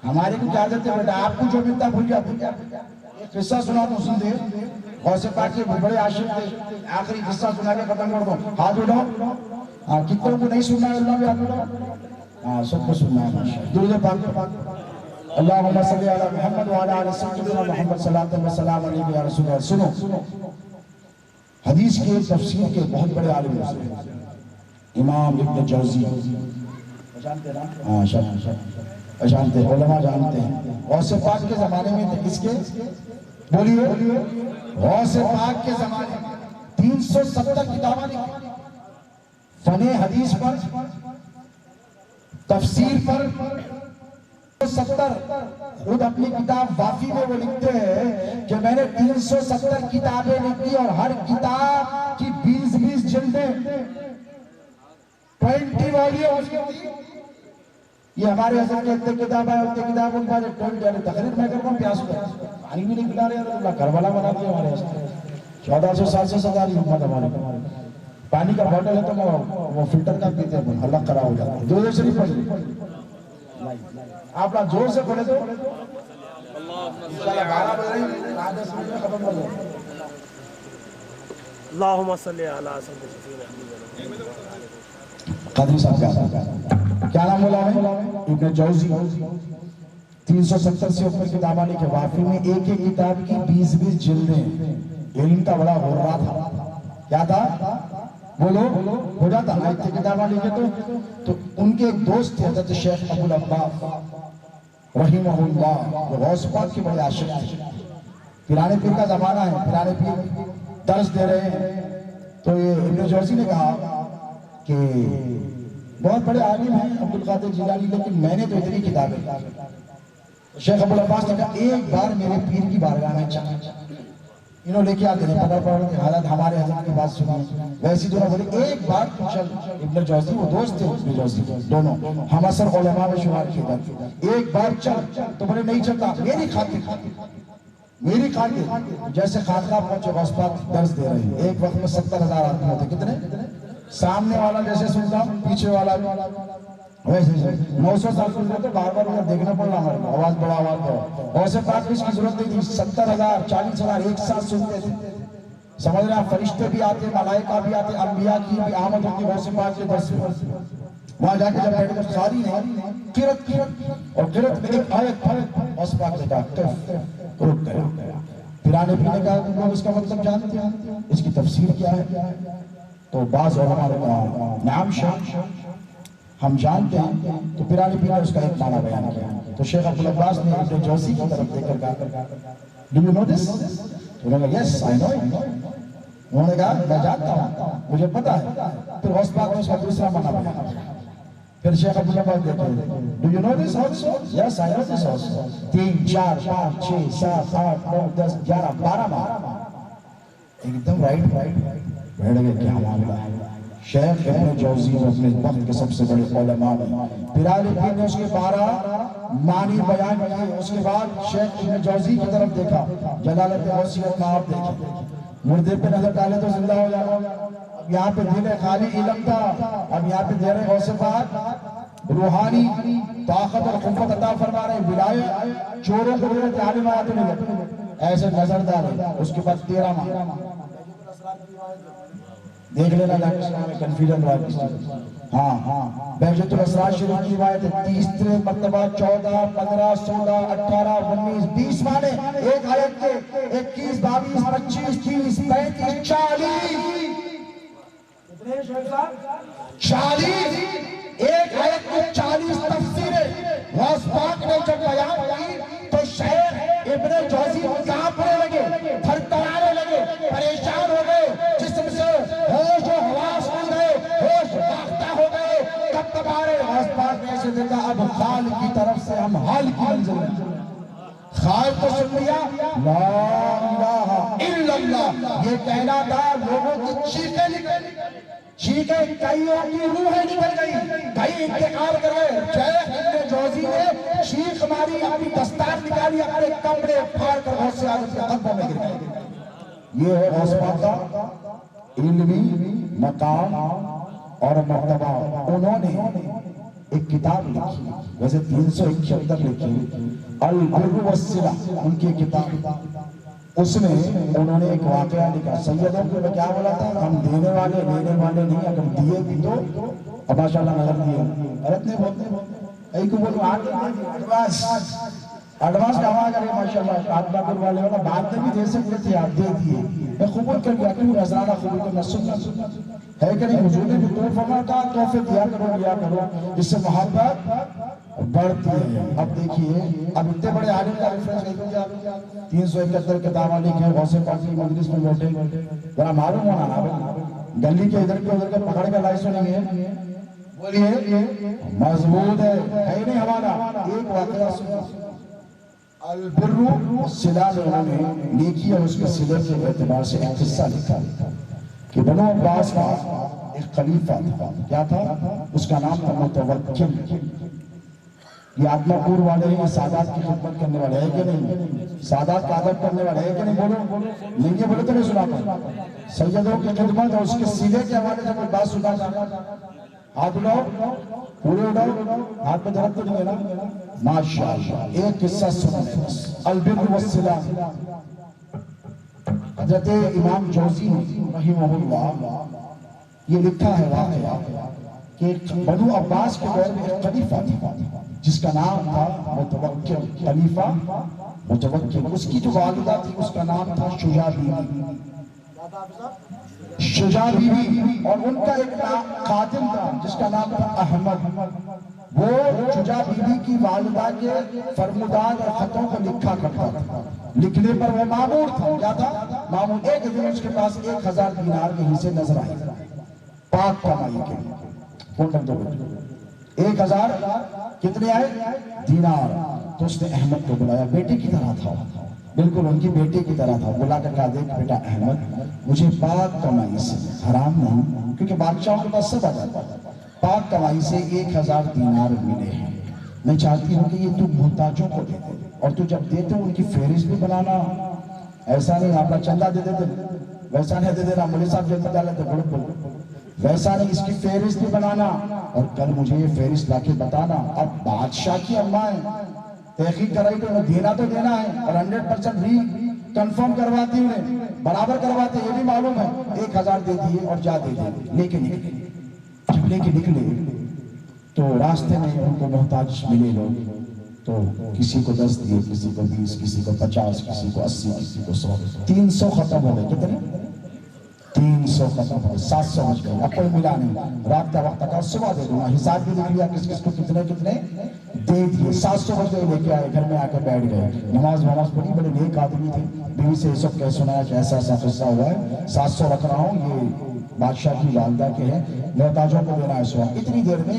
ہمارے کو کیا دیتے بیٹا آپ کو جو ملتا بھول جاتے ایک قصہ سنا تو سن دے غوث پاک کے بڑے عاشق تھے آخری قصہ سنا کے ختم کر دو ہاتھ اٹھاؤ کتنے کو نہیں سننا ہے اللہ بھی ہاتھ اٹھاؤ سب کو سننا ہے ماشاءاللہ درود پاک اللہم صلی علی محمد وعلی آل سیدنا محمد صلی اللہ علیہ وسلم علیہ یا رسول اللہ سنو حدیث کے تفسیر کے بہت بڑے عالم ہیں امام ابن جوزی جانتے نا جانتے علماء جانتے ہیں غوث پاک کے زمانے میں تھے کس کے بولیے غوث پاک کے زمانے میں 370 کتابیں لکھی فن حدیث پر تفسیر پر 70 خود اپنی کتاب وافی میں وہ لکھتے ہیں کہ میں نے 370 کتابیں لکھی اور ہر کتاب کی 20 جلدیں 20 والیومز یہ ہمارے حضرت کے اتنے کتاب آئے اتنے کتاب ان پر 20 تقریر میں کرتا ہوں پیاس پر پانی بھی نہیں پلا رہے اللہ کربلا بنا دیا ہمارے حضرت 1400 سال سے صداری حکمت ہمارے پانی کا بوٹل ہے تو وہ فلٹر کا پیتے ہیں اللہ کرا ہو جاتا ہے جو سے نہیں پڑھ آپ نا زور سے پڑھے تو انشاءاللہ 12 بج رہی 10 منٹ میں ختم کر دو اللہم صلی علی سیدنا قادری صاحب کیا نام بولا ہے ابن جوزی 370 سے اوپر کتابیں لکھے وافی میں ایک ایک کتاب کی 20 جلدیں علم کا بڑا ہو رہا تھا کیا تھا بولو ہو جاتا نا اتنے کتابیں لکھے تو ان کے ایک دوست تھے حضرت شیخ ابو العباس رحمہ اللہ وہ غوث پاک کے بڑے عاشق تھے پیرانے پیر کا زمانہ ہے پیرانے پیر درس دے رہے ہیں تو یہ ابن جوزی نے کہا کہ بہت بڑے عالم ہیں عبدالقادر جیلانی لیکن میں نے تو اتنی کتابیں شیخ ابو العباس نے کہا ایک بار میرے پیر کی بارگاہ میں چل انہوں لے کے آتے ہیں پتہ پڑھ کہ حالت ہمارے حضرت کی بات سنی ویسی دونوں بولے ایک بار چل ابن جوزی وہ دوست تھے ابن جوزی دونوں ہم اثر علماء میں شمار کیے جاتے ایک بار چل تو بولے نہیں چلتا میری خاطر جیسے خانقاہ پہنچے غوث پاک درس دے رہے ہیں ایک وقت میں 70,000 آدمی ہوتے کتنے سامنے والا جیسے سنتا پیچھے والا ویسے 900 سال سن رہے تو بار بار ادھر دیکھنا پڑ رہا ہمارے آواز بڑا آواز بڑا غوث پاک اس کی ضرورت نہیں تھی 70,000 40,000 ایک ساتھ سنتے تھے سمجھ رہے ہیں فرشتے بھی آتے ملائکہ بھی آتے انبیاء کی بھی آمد ہوتی غوث پاک کے درس میں وہاں جا کے جب بیٹھے تو ساری نے قرت اور قرت میں ایک آیت غوث پاک نے کہا رک گیا پیرانے پیر نے کہا تم لوگ اس کا مطلب جانتے ہیں اس کی تفسیر کیا ہے تو بعض علماء نے کہا نعم شیخ ہم جانتے ہیں تو پیرانے پیر نے اس کا ایک معنی بیان کیا تو شیخ عبد العباس نے ابن جوزی کی طرف دیکھ کر کہا ڈو یو نو دس تو انہوں نے کہا یس آئی نو انہوں نے کہا میں جانتا ہوں مجھے پتا ہے پھر غوث پاک نے اس کا دوسرا معنی بیان پھر شیخ عبد العباس دیکھتے do you know this also yes I know this also 3 4 5 6 7 8 9 10 11 12 ایک دم رائٹ بیٹھ گئے کیا معاملہ ہے شیخ ابن جوزی اپنے وقت کے سب سے بڑے علماء ہیں. پھر آل الدین نے اس کے 12 معنی بیان کیے. اس کے بعد شیخ ابن جوزی کی طرف دیکھا. جلالت غوثیت میں آپ دیکھیں مردے پہ نظر ڈالے تو زندہ ہو جانا. اب یہاں پہ دل خالی علم تھا, اب یہاں پہ دے رہے غوث پاک روحانی طاقت اور قوت عطا فرما رہے ہیں. ولایت چوروں کو دے رہے عالم آتے نہیں ایسے نظر ڈالے. اس کے بعد 13 ماہ دیکھ لینا ڈاکٹر صاحب میں کنفیوژن ہوا کس چیز. ہاں بہجت الاسرار شریف کی روایت ہے 30 مرتبہ 14 15 16 18 19 20 معنی ایک آیت کے 21 22 25 30 35 40 ایک آیت میں 40 تفسیریں. غوث پاک نے جب بیان کی تو شیخ ابن جوزی کانپنے لگے, تھر تھرانے لگے, پریشان ہو گئے, جسم سے ہوش و حواس کھو گئے, ہوش باختہ ہو گئے. کب تک آ رہے غوث پاک نے ایسے دیکھا اب خال کی طرف سے ہم حال کی منزل ہیں. خال تو سن لیا لا الہ الا اللہ یہ کہنا تھا. لوگوں کی چیخیں نکل چیخیں کئیوں کی روحیں نکل گئی, کئی انتقال کر گئے. شیخ ابن جوزی نے چیخ ماری, اپنی دستار نکالی, اپنے کمرے پھاڑ کر غوث اعظم کے قدموں میں گر گئے. یہ ہے غوث پاک کا علمی مقام اور مرتبہ. انہوں نے ایک کتاب لکھی, ویسے 371 لکھی, البر والصلہ ان کی کتاب. اس میں انہوں نے ایک واقعہ لکھا. سیدوں کو میں کیا بولا تھا, ہم دینے والے لینے والے نہیں, اگر دیے بھی تو اب ماشاءاللہ نظر دیے غلط نہیں بولتے. ایک کو بولو ایڈوانس کما کرے ماشاءاللہ آپ کا کر والے والا بعد میں بھی دے سکتے تھے, آپ دے دیے. میں قبول کر گیا کیوں نذرانہ قبول کرنا سنت ہے کہ نہیں. حضور نے جو طور فرمایا تھا تحفے دیا کرو اس سے محبت بڑھتی ہے. اب دیکھیے اب اتنے بڑے عالم کا ریفرنس دیکھیں گے, 371 کتابیں لکھیں, غوث پاک کی مجلس میں بیٹھے, ذرا معلوم ہونا نا گلی کے ادھر کے پکڑ کے لائسو نہیں ہے. بولیے مضبوط ہے نہیں ہمارا. ایک واقعہ سنو. البر والصلہ میں انہوں نے نیکی اور اس کے صلے کے اعتبار سے ایک قصہ لکھا کہ بنو عباس کا ایک خلیفہ تھا. کیا تھا اس کا نام تھا متوکل. یہ آدمہ پور والے ہیں, سادات کی خدمت کرنے والے ہیں کہ نہیں, سادات کا ادب کرنے والے ہیں کہ نہیں. بولو نہیں یہ بولے تو نہیں سنا پا. سیدوں کی خدمت اور اس کے سیلے کے حوالے سے کوئی بات سنا جانا. ہاتھ اٹھاؤ, پورے اٹھاؤ, ہاتھ پہ درد تو نہیں ہے نا. ماشاءاللہ ایک قصہ سنیں. البر والصلہ حضرت امام جوزی رحمہ اللہ یہ لکھا ہے واقعہ کہ بنو عباس کے دور میں ایک خلیفہ تھا جس کا نام تھا متوکل. خلیفہ متوکل. اس کی جو والدہ تھی اس کا نام تھا شجاع بیوی. شجاع بیوی اور ان کا ایک خادم تھا جس کا نام تھا احمد. وہ شجاع بیوی کی والدہ کے فرمودات اور خطوں کو لکھا کرتا تھا. لکھنے پر وہ مامور تھا. کیا تھا مامور. ایک دن اس کے پاس 1000 دینار کے حصے نظر آئے پاک کمائی کے لیے. 1000 کتنے آئے دینار. تو اس نے احمد کو بلایا, بیٹے کی طرح تھا, بالکل ان کی بیٹے کی طرح تھا. بلا کر کہا دیکھ بیٹا احمد مجھے پاک کمائی سے حرام نہیں, کیونکہ بادشاہوں کے پاس سب آ جاتا ہے, پاک کمائی سے 1000 دینار ملے ہیں. میں چاہتی ہوں کہ یہ تو محتاجوں کو دے دے, اور تو جب دیتے ان کی فہرست بھی بنانا. ایسا نہیں آپ چندہ دے دیتے, ویسا نہیں دے دینا مولوی صاحب جلدی ڈالتے بڑے ویسا نہیں, اس کی فہرست بھی بنانا اور کل مجھے یہ فہرست لا کے بتانا. اب بادشاہ کی اماں ہیں, تحقیق کرائی تو انہیں دینا تو دینا ہے اور 100% بھی کنفرم کرواتی انہیں, برابر کرواتے, یہ بھی معلوم ہے. 1000 دے دیے اور جا دے دیے. لیکن جب لے کے نکلے تو راستے میں ان کو محتاج ملے لوگ, تو کسی کو 10 دیے, کسی کو 20, کسی کو 50, کسی کو 80, کسی کو 100. 300 ختم ہو گئے. کتنے 300 ختم ہو گئے. 700 بچ گئے. اب کوئی ملا نہیں. رابطہ وقت کا صبح دے دوں گا, حساب بھی لکھ لیا کس کس کو کتنے کتنے دے دیے. 700 بچ گئے. لے کے آئے, گھر میں آ کر بیٹھ گئے. نماز پڑھی, بڑے نیک آدمی تھے. بیوی سے یہ سب کہہ سنایا کہ ایسا ایسا قصہ ہوا ہے, 700 رکھ رہا ہوں, یہ بادشاہ کی والدہ کے ہیں, محتاجوں کو دینا ہے. سوا اتنی دیر میں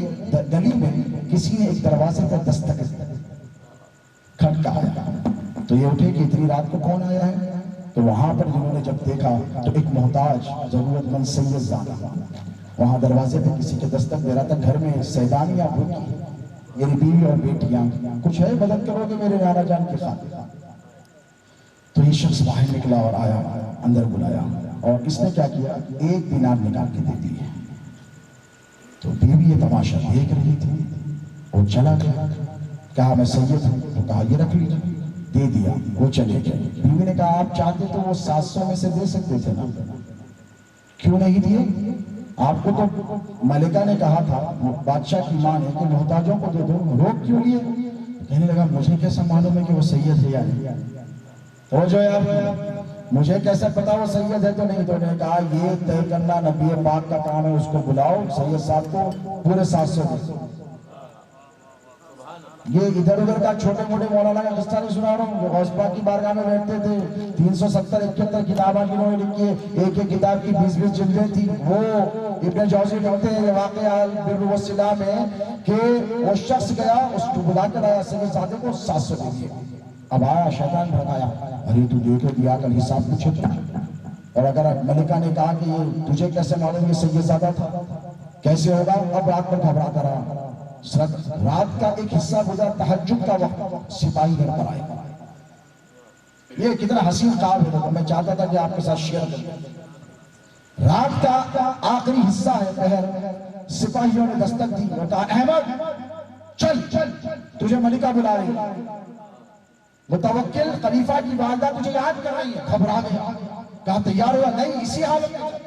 گلی میں کسی نے ایک دروازے پر دستک کھٹکایا, تو یہ اٹھے کہ اتنی رات کو کون آیا ہے. تو وہاں پر جنہوں نے جب دیکھا تو ایک محتاج ضرورت مند سید زادہ وہاں دروازے پہ کسی کے دستک دے رہا تھا، گھر میں سیدانیاں بھوکی، میری بیوی اور بیٹیاں، کچھ ہے مدد کرو گے میرے نانا جان کے خاطر؟ تو یہ شخص باہر نکلا اور آیا، اندر بلایا، اور اس نے کیا کیا، 1 دینار نکال کے دے دی ہے۔ تو بیوی یہ تماشا دیکھ رہی تھی، وہ چلا گیا، کہا میں سید ہوں، تو کہا یہ رکھ لیجیے، دے دیا، وہ چلے گئے۔ بیوی نے کہا آپ چاہتے تو وہ 700 میں سے دے سکتے تھے نا، کیوں نہیں دیے؟ آپ کو تو ملکہ نے کہا تھا، بادشاہ کی ماں نے، کہ محتاجوں کو دے دو، روک کیوں لیے؟ کہنے لگا مجھے کیسا معلوم ہے کہ وہ سید ہے یا نہیں؟ تو جو یار مجھے کیسا پتا وہ سید ہے تو نہیں؟ تو نے کہا یہ طے کرنا نبی پاک کا کام ہے، اس کو بلاؤ، سید صاحب کو پورے 700 دے۔ یہ ادھر ادھر کا چھوٹے موٹے مولانا کا قصہ نہیں سنا رہا ہوں، جو غوث پاک کی بارگاہ میں بیٹھتے تھے، 370-71 کتابیں جنہوں نے لکھی ہے، ایک ایک کتاب کی 20-20 جلدیں تھی۔ وہ ابن جوزی کہتے ہیں واقعہ البر والصلہ میں کہ وہ شخص گیا، اس کو بلا کر آیا، سید زادے کو 700 دے دیے۔ اب آیا شیطان بھڑکایا، ارے تو دے کے دیا کل حساب پوچھے تو، اور اگر ملکہ نے کہا کہ یہ تجھے کیسے معلوم یہ سید زادہ تھا، کیسے ہوگا؟ اب رات پر گھبراتا رہا۔ رات کا ایک حصہ گزرا، تہجد کا وقت، سپاہی گھر پر آئے۔ یہ کتنا حسین خواب ہے، تو میں چاہتا تھا کہ آپ کے ساتھ شیئر کروں۔ رات کا آخری حصہ ہے، پہر، سپاہیوں نے دستک دی اور کہا احمد چل تجھے ملکہ بلا رہی ہے۔ متوکل خلیفہ کی والدہ تجھے یاد کر رہی ہے۔ گھبرا گیا، کہا تیار ہوا؟ نہیں، اسی حالت میں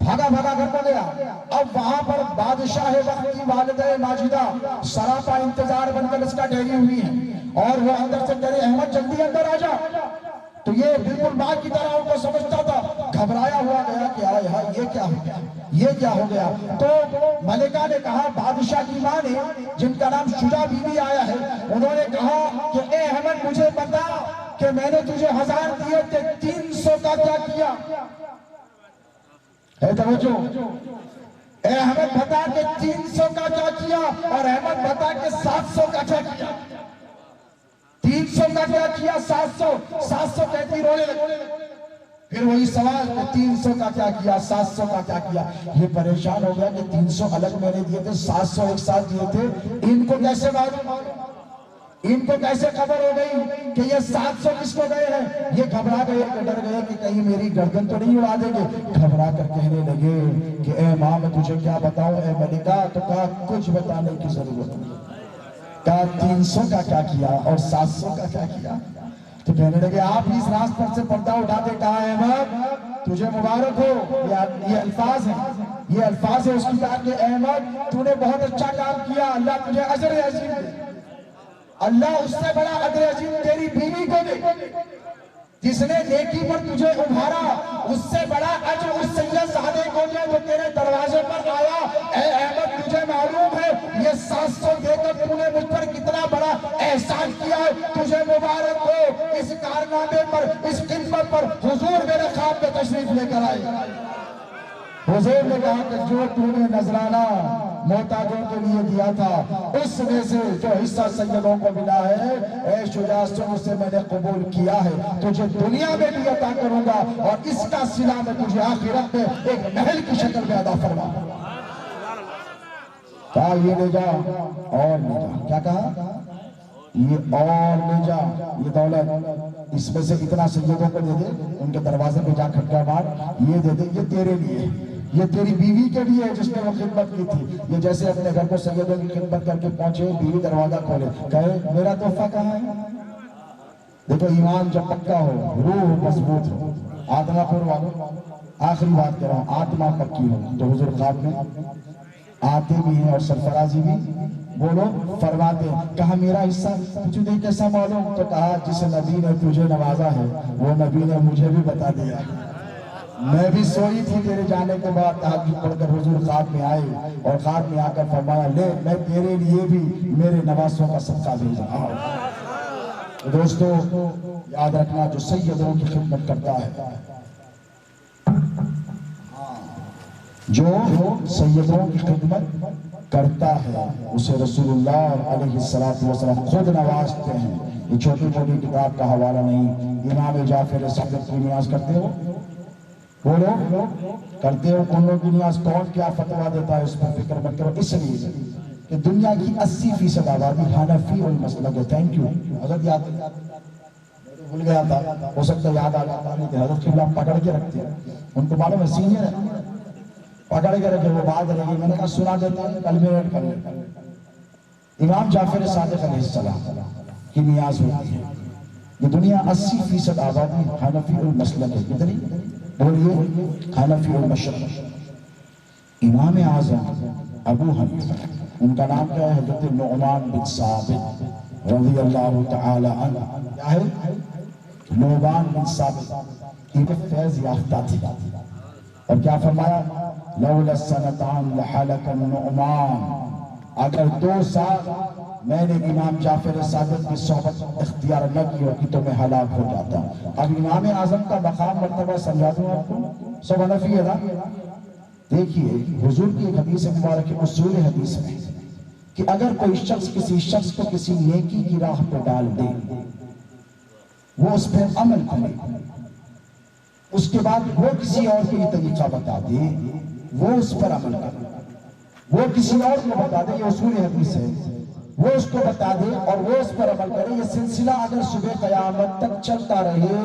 بھاگا گھر پر گیا۔ اب وہاں پر بادشاہ وقت کی والدہ ماجدہ سراپا انتظار بن کر اس کا ٹھہری ہوئی ہے، اور وہ اندر سے کہہ رہے احمد جلدی اندر آ جا۔ تو یہ بالکل ماں کی طرح ان کو سمجھتا تھا، گھبرایا ہوا گیا کہ آئے ہائے یہ کیا ہو گیا، یہ کیا ہو گیا۔ تو ملکہ نے کہا، بادشاہ کی ماں نے، جن کا نام شجاع بی بی آیا ہے، انہوں نے کہا کہ اے احمد مجھے بتا کہ میں نے تجھے 1000 دیے تھے، 300 کا کیا کیا؟ اے توجہ، اے احمد بتا کہ 300 کا کیا کیا، اور احمد بتا کہ 700 کا کیا کیا؟ 300 کا کیا کیا؟ 700 کہتی رونے لگے۔ پھر وہی سوال کہ 300 کا کیا کیا، 700 کا کیا کیا؟ یہ پریشان ہو گیا کہ 300 الگ میں نے دیے تھے، 700 ایک ساتھ دیے تھے، ان کو کیسے معلوم، ان کو کیسے خبر ہو گئی کہ یہ 700 کس کو گئے ہیں؟ یہ گھبرا گئے کہ ڈر گئے کہ کہیں میری گردن تو نہیں اڑا دیں گے۔ گھبرا کر کہنے لگے کہ اے ماں میں تجھے کیا بتاؤں اے ملکہ؟ تو کہا کچھ بتانے کی ضرورت نہیں۔ کہا 300 کا کیا کیا اور 700 کا کیا کیا؟ تو کہنے لگے آپ اس راست پر سے پردہ اٹھاتے، کہا احمد تجھے مبارک ہو، یہ الفاظ ہیں، یہ الفاظ ہے اس کی کہا کہ احمد تو نے بہت اچھا کام کیا، اللہ تجھے اجر عظیم دے۔ اللہ اس سے بڑا اجر عظیم تیری بیوی کو دے جس نے نیکی پر تجھے ابھارا، اس سے بڑا اجر اس سید زادے کو دے جو تیرے دروازے پر آیا۔ اے احمد تجھے معلوم ہے یہ 700 دے کر تو نے مجھ پر کتنا بڑا احسان کیا ہے، تجھے مبارک ہو اس کارنامے پر، اس خدمت پر۔ حضور میرے خواب میں تشریف لے کر آئے۔ حضور نے کہا کہ جو تو نے نذرانہ محتاجوں کے لیے دیا تھا، اس میں سے جو حصہ سیدوں کو ملا ہے، اے شجاع سن اسے میں نے قبول کیا ہے، تجھے دنیا میں بھی عطا کروں گا، اور اس کا صلہ میں تجھے آخرت میں ایک محل کی شکل میں عطا فرماؤں گا۔ کہا یہ لے جا اور لے جا، کیا کہا؟ یہ اور لے جا، یہ دولت اس میں سے اتنا سیدوں کو دے دے، ان کے دروازے پہ جا کھٹکا مار، یہ دے دے، یہ تیرے لیے، یہ تیری بیوی کے لیے جس نے وہ خدمت کی تھی۔ یہ جیسے اپنے گھر کو سیدوں کی خدمت کر کے پہنچے، بیوی دروازہ کھولے، کہے میرا تحفہ کہاں ہے؟ دیکھو ایمان جب پکا ہو، روح مضبوط ہو، آتما پروا ہو، آخری بات کر رہا ہوں، آتما پکی ہو تو حضور خواب میں آتے بھی ہیں اور سرفرازی بھی بولو فرماتے ہیں۔ کہا میرا حصہ تجھے کیسا معلوم؟ تو کہا جس نبی نے تجھے نوازا ہے وہ نبی نے مجھے بھی بتا دیا۔ میں بھی سوئی تھی تیرے جانے کے بعد، تہجد پڑھ کر حضور خواب میں آئے، اور خواب میں آ کر فرمایا لے میں تیرے لیے بھی میرے نوازوں کا صدقہ بھیج رہا ہوں۔ دوستو یاد رکھنا، جو سیدوں کی خدمت کرتا ہے، جو سیدوں کی خدمت کرتا ہے اسے رسول اللہ علیہ السلام خود نوازتے ہیں۔ یہ چھوٹی چھوٹی کتاب کا حوالہ نہیں، امام جعفر صادق کی نیاز کرتے ہو، بولو کرتے ہو کنوں کی نیاز کون کیا فتویٰ دیتا ہے اس پر فکر مت کرو، اس لیے کہ دنیا کی 80% آبادی حنفی المسلک ہے. تھینک یو حضرت یاد بھول گیا تھا، ہو سکتا ہے یاد آ جاتا نہیں کہ حضرت قبلہ پکڑ کے رکھتے ہیں، ان کو معلوم ہے سینئر ہے، پکڑ کے رکھے وہ بات رہے گی. میں نے کہا سنا دیتا ہے کلمے ایڈ کر لیتا ہے. امام جعفر صادق علیہ السلام کی نیاز ہوتی ہے. یہ دنیا 80% آبادی حنفی المسلک ہے. کتنی بولیے؟ حنفی المشرق. امام اعظم ابو حنیفہ ان کا نام کیا ہے؟ حضرت نعمان بن ثابت رضی اللہ تعالی عنہ. کیا ہے؟ نعمان بن ثابت. یہ فیض یافتہ تھی اور کیا فرمایا؟ لولا السنتان لحلق النعمان. اگر 2 سال میں نے امام جعفر صادق کی صحبت اختیار نہ کی ہوتی تو میں ہلاک ہو جاتا. اب امام اعظم کا مقام مرتبہ سمجھا دوں آپ کو، سب حنفی ہے نا. دیکھیے حضور کی ایک حدیث مبارک اصول حدیث میں کہ اگر کوئی شخص کسی شخص کو کسی نیکی کی راہ پہ ڈال دے، وہ اس پہ عمل کرے، اس کے بعد وہ کسی اور کو یہ طریقہ بتا دے، وہ اس پر عمل کرے، وہ کسی اور کو بتا دے، یہ اصول حدیث ہے، وہ اس کو بتا دے اور وہ اس پر عمل کرے. یہ سلسلہ اگر صبح قیامت تک چلتا رہے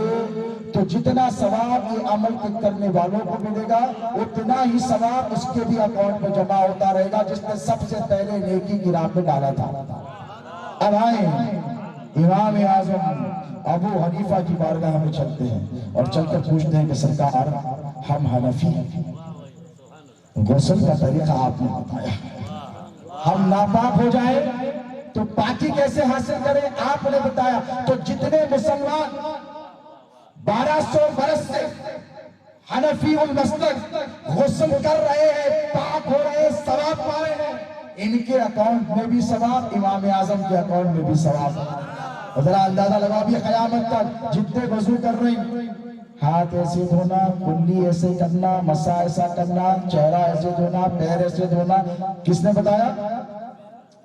تو جتنا ثواب یہ عمل کرنے والوں کو ملے گا اتنا ہی ثواب اس کے بھی اکاؤنٹ میں جمع ہوتا رہے گا جس نے سب سے پہلے نیکی کی راہ پہ ڈالا تھا. اب آئیں امام اعظم ابو حنیفہ کی بارگاہ میں چلتے ہیں اور چل کر پوچھتے ہیں کہ سرکار ہم حنفی ہیں، غسل کا طریقہ آپ نے بتایا، ہم ناپاک ہو جائیں تو پاکی کیسے حاصل کریں آپ نے بتایا. تو جتنے مسلمان 1200 برس سے حنفی المسلک غسل کر رہے ہیں، پاک ہو رہے ہیں، ثواب پا رہے ہیں، ان کے اکاؤنٹ میں بھی ثواب، امام اعظم کے اکاؤنٹ میں بھی ثواب. ذرا اندازہ لگا بھی قیامت تک جتنے وضو کر رہے ہیں، ہاتھ ایسے دھونا، کلی ایسے کرنا، مسا ایسا کرنا، چہرہ ایسے دھونا، پیر ایسے دھونا، کس نے بتایا؟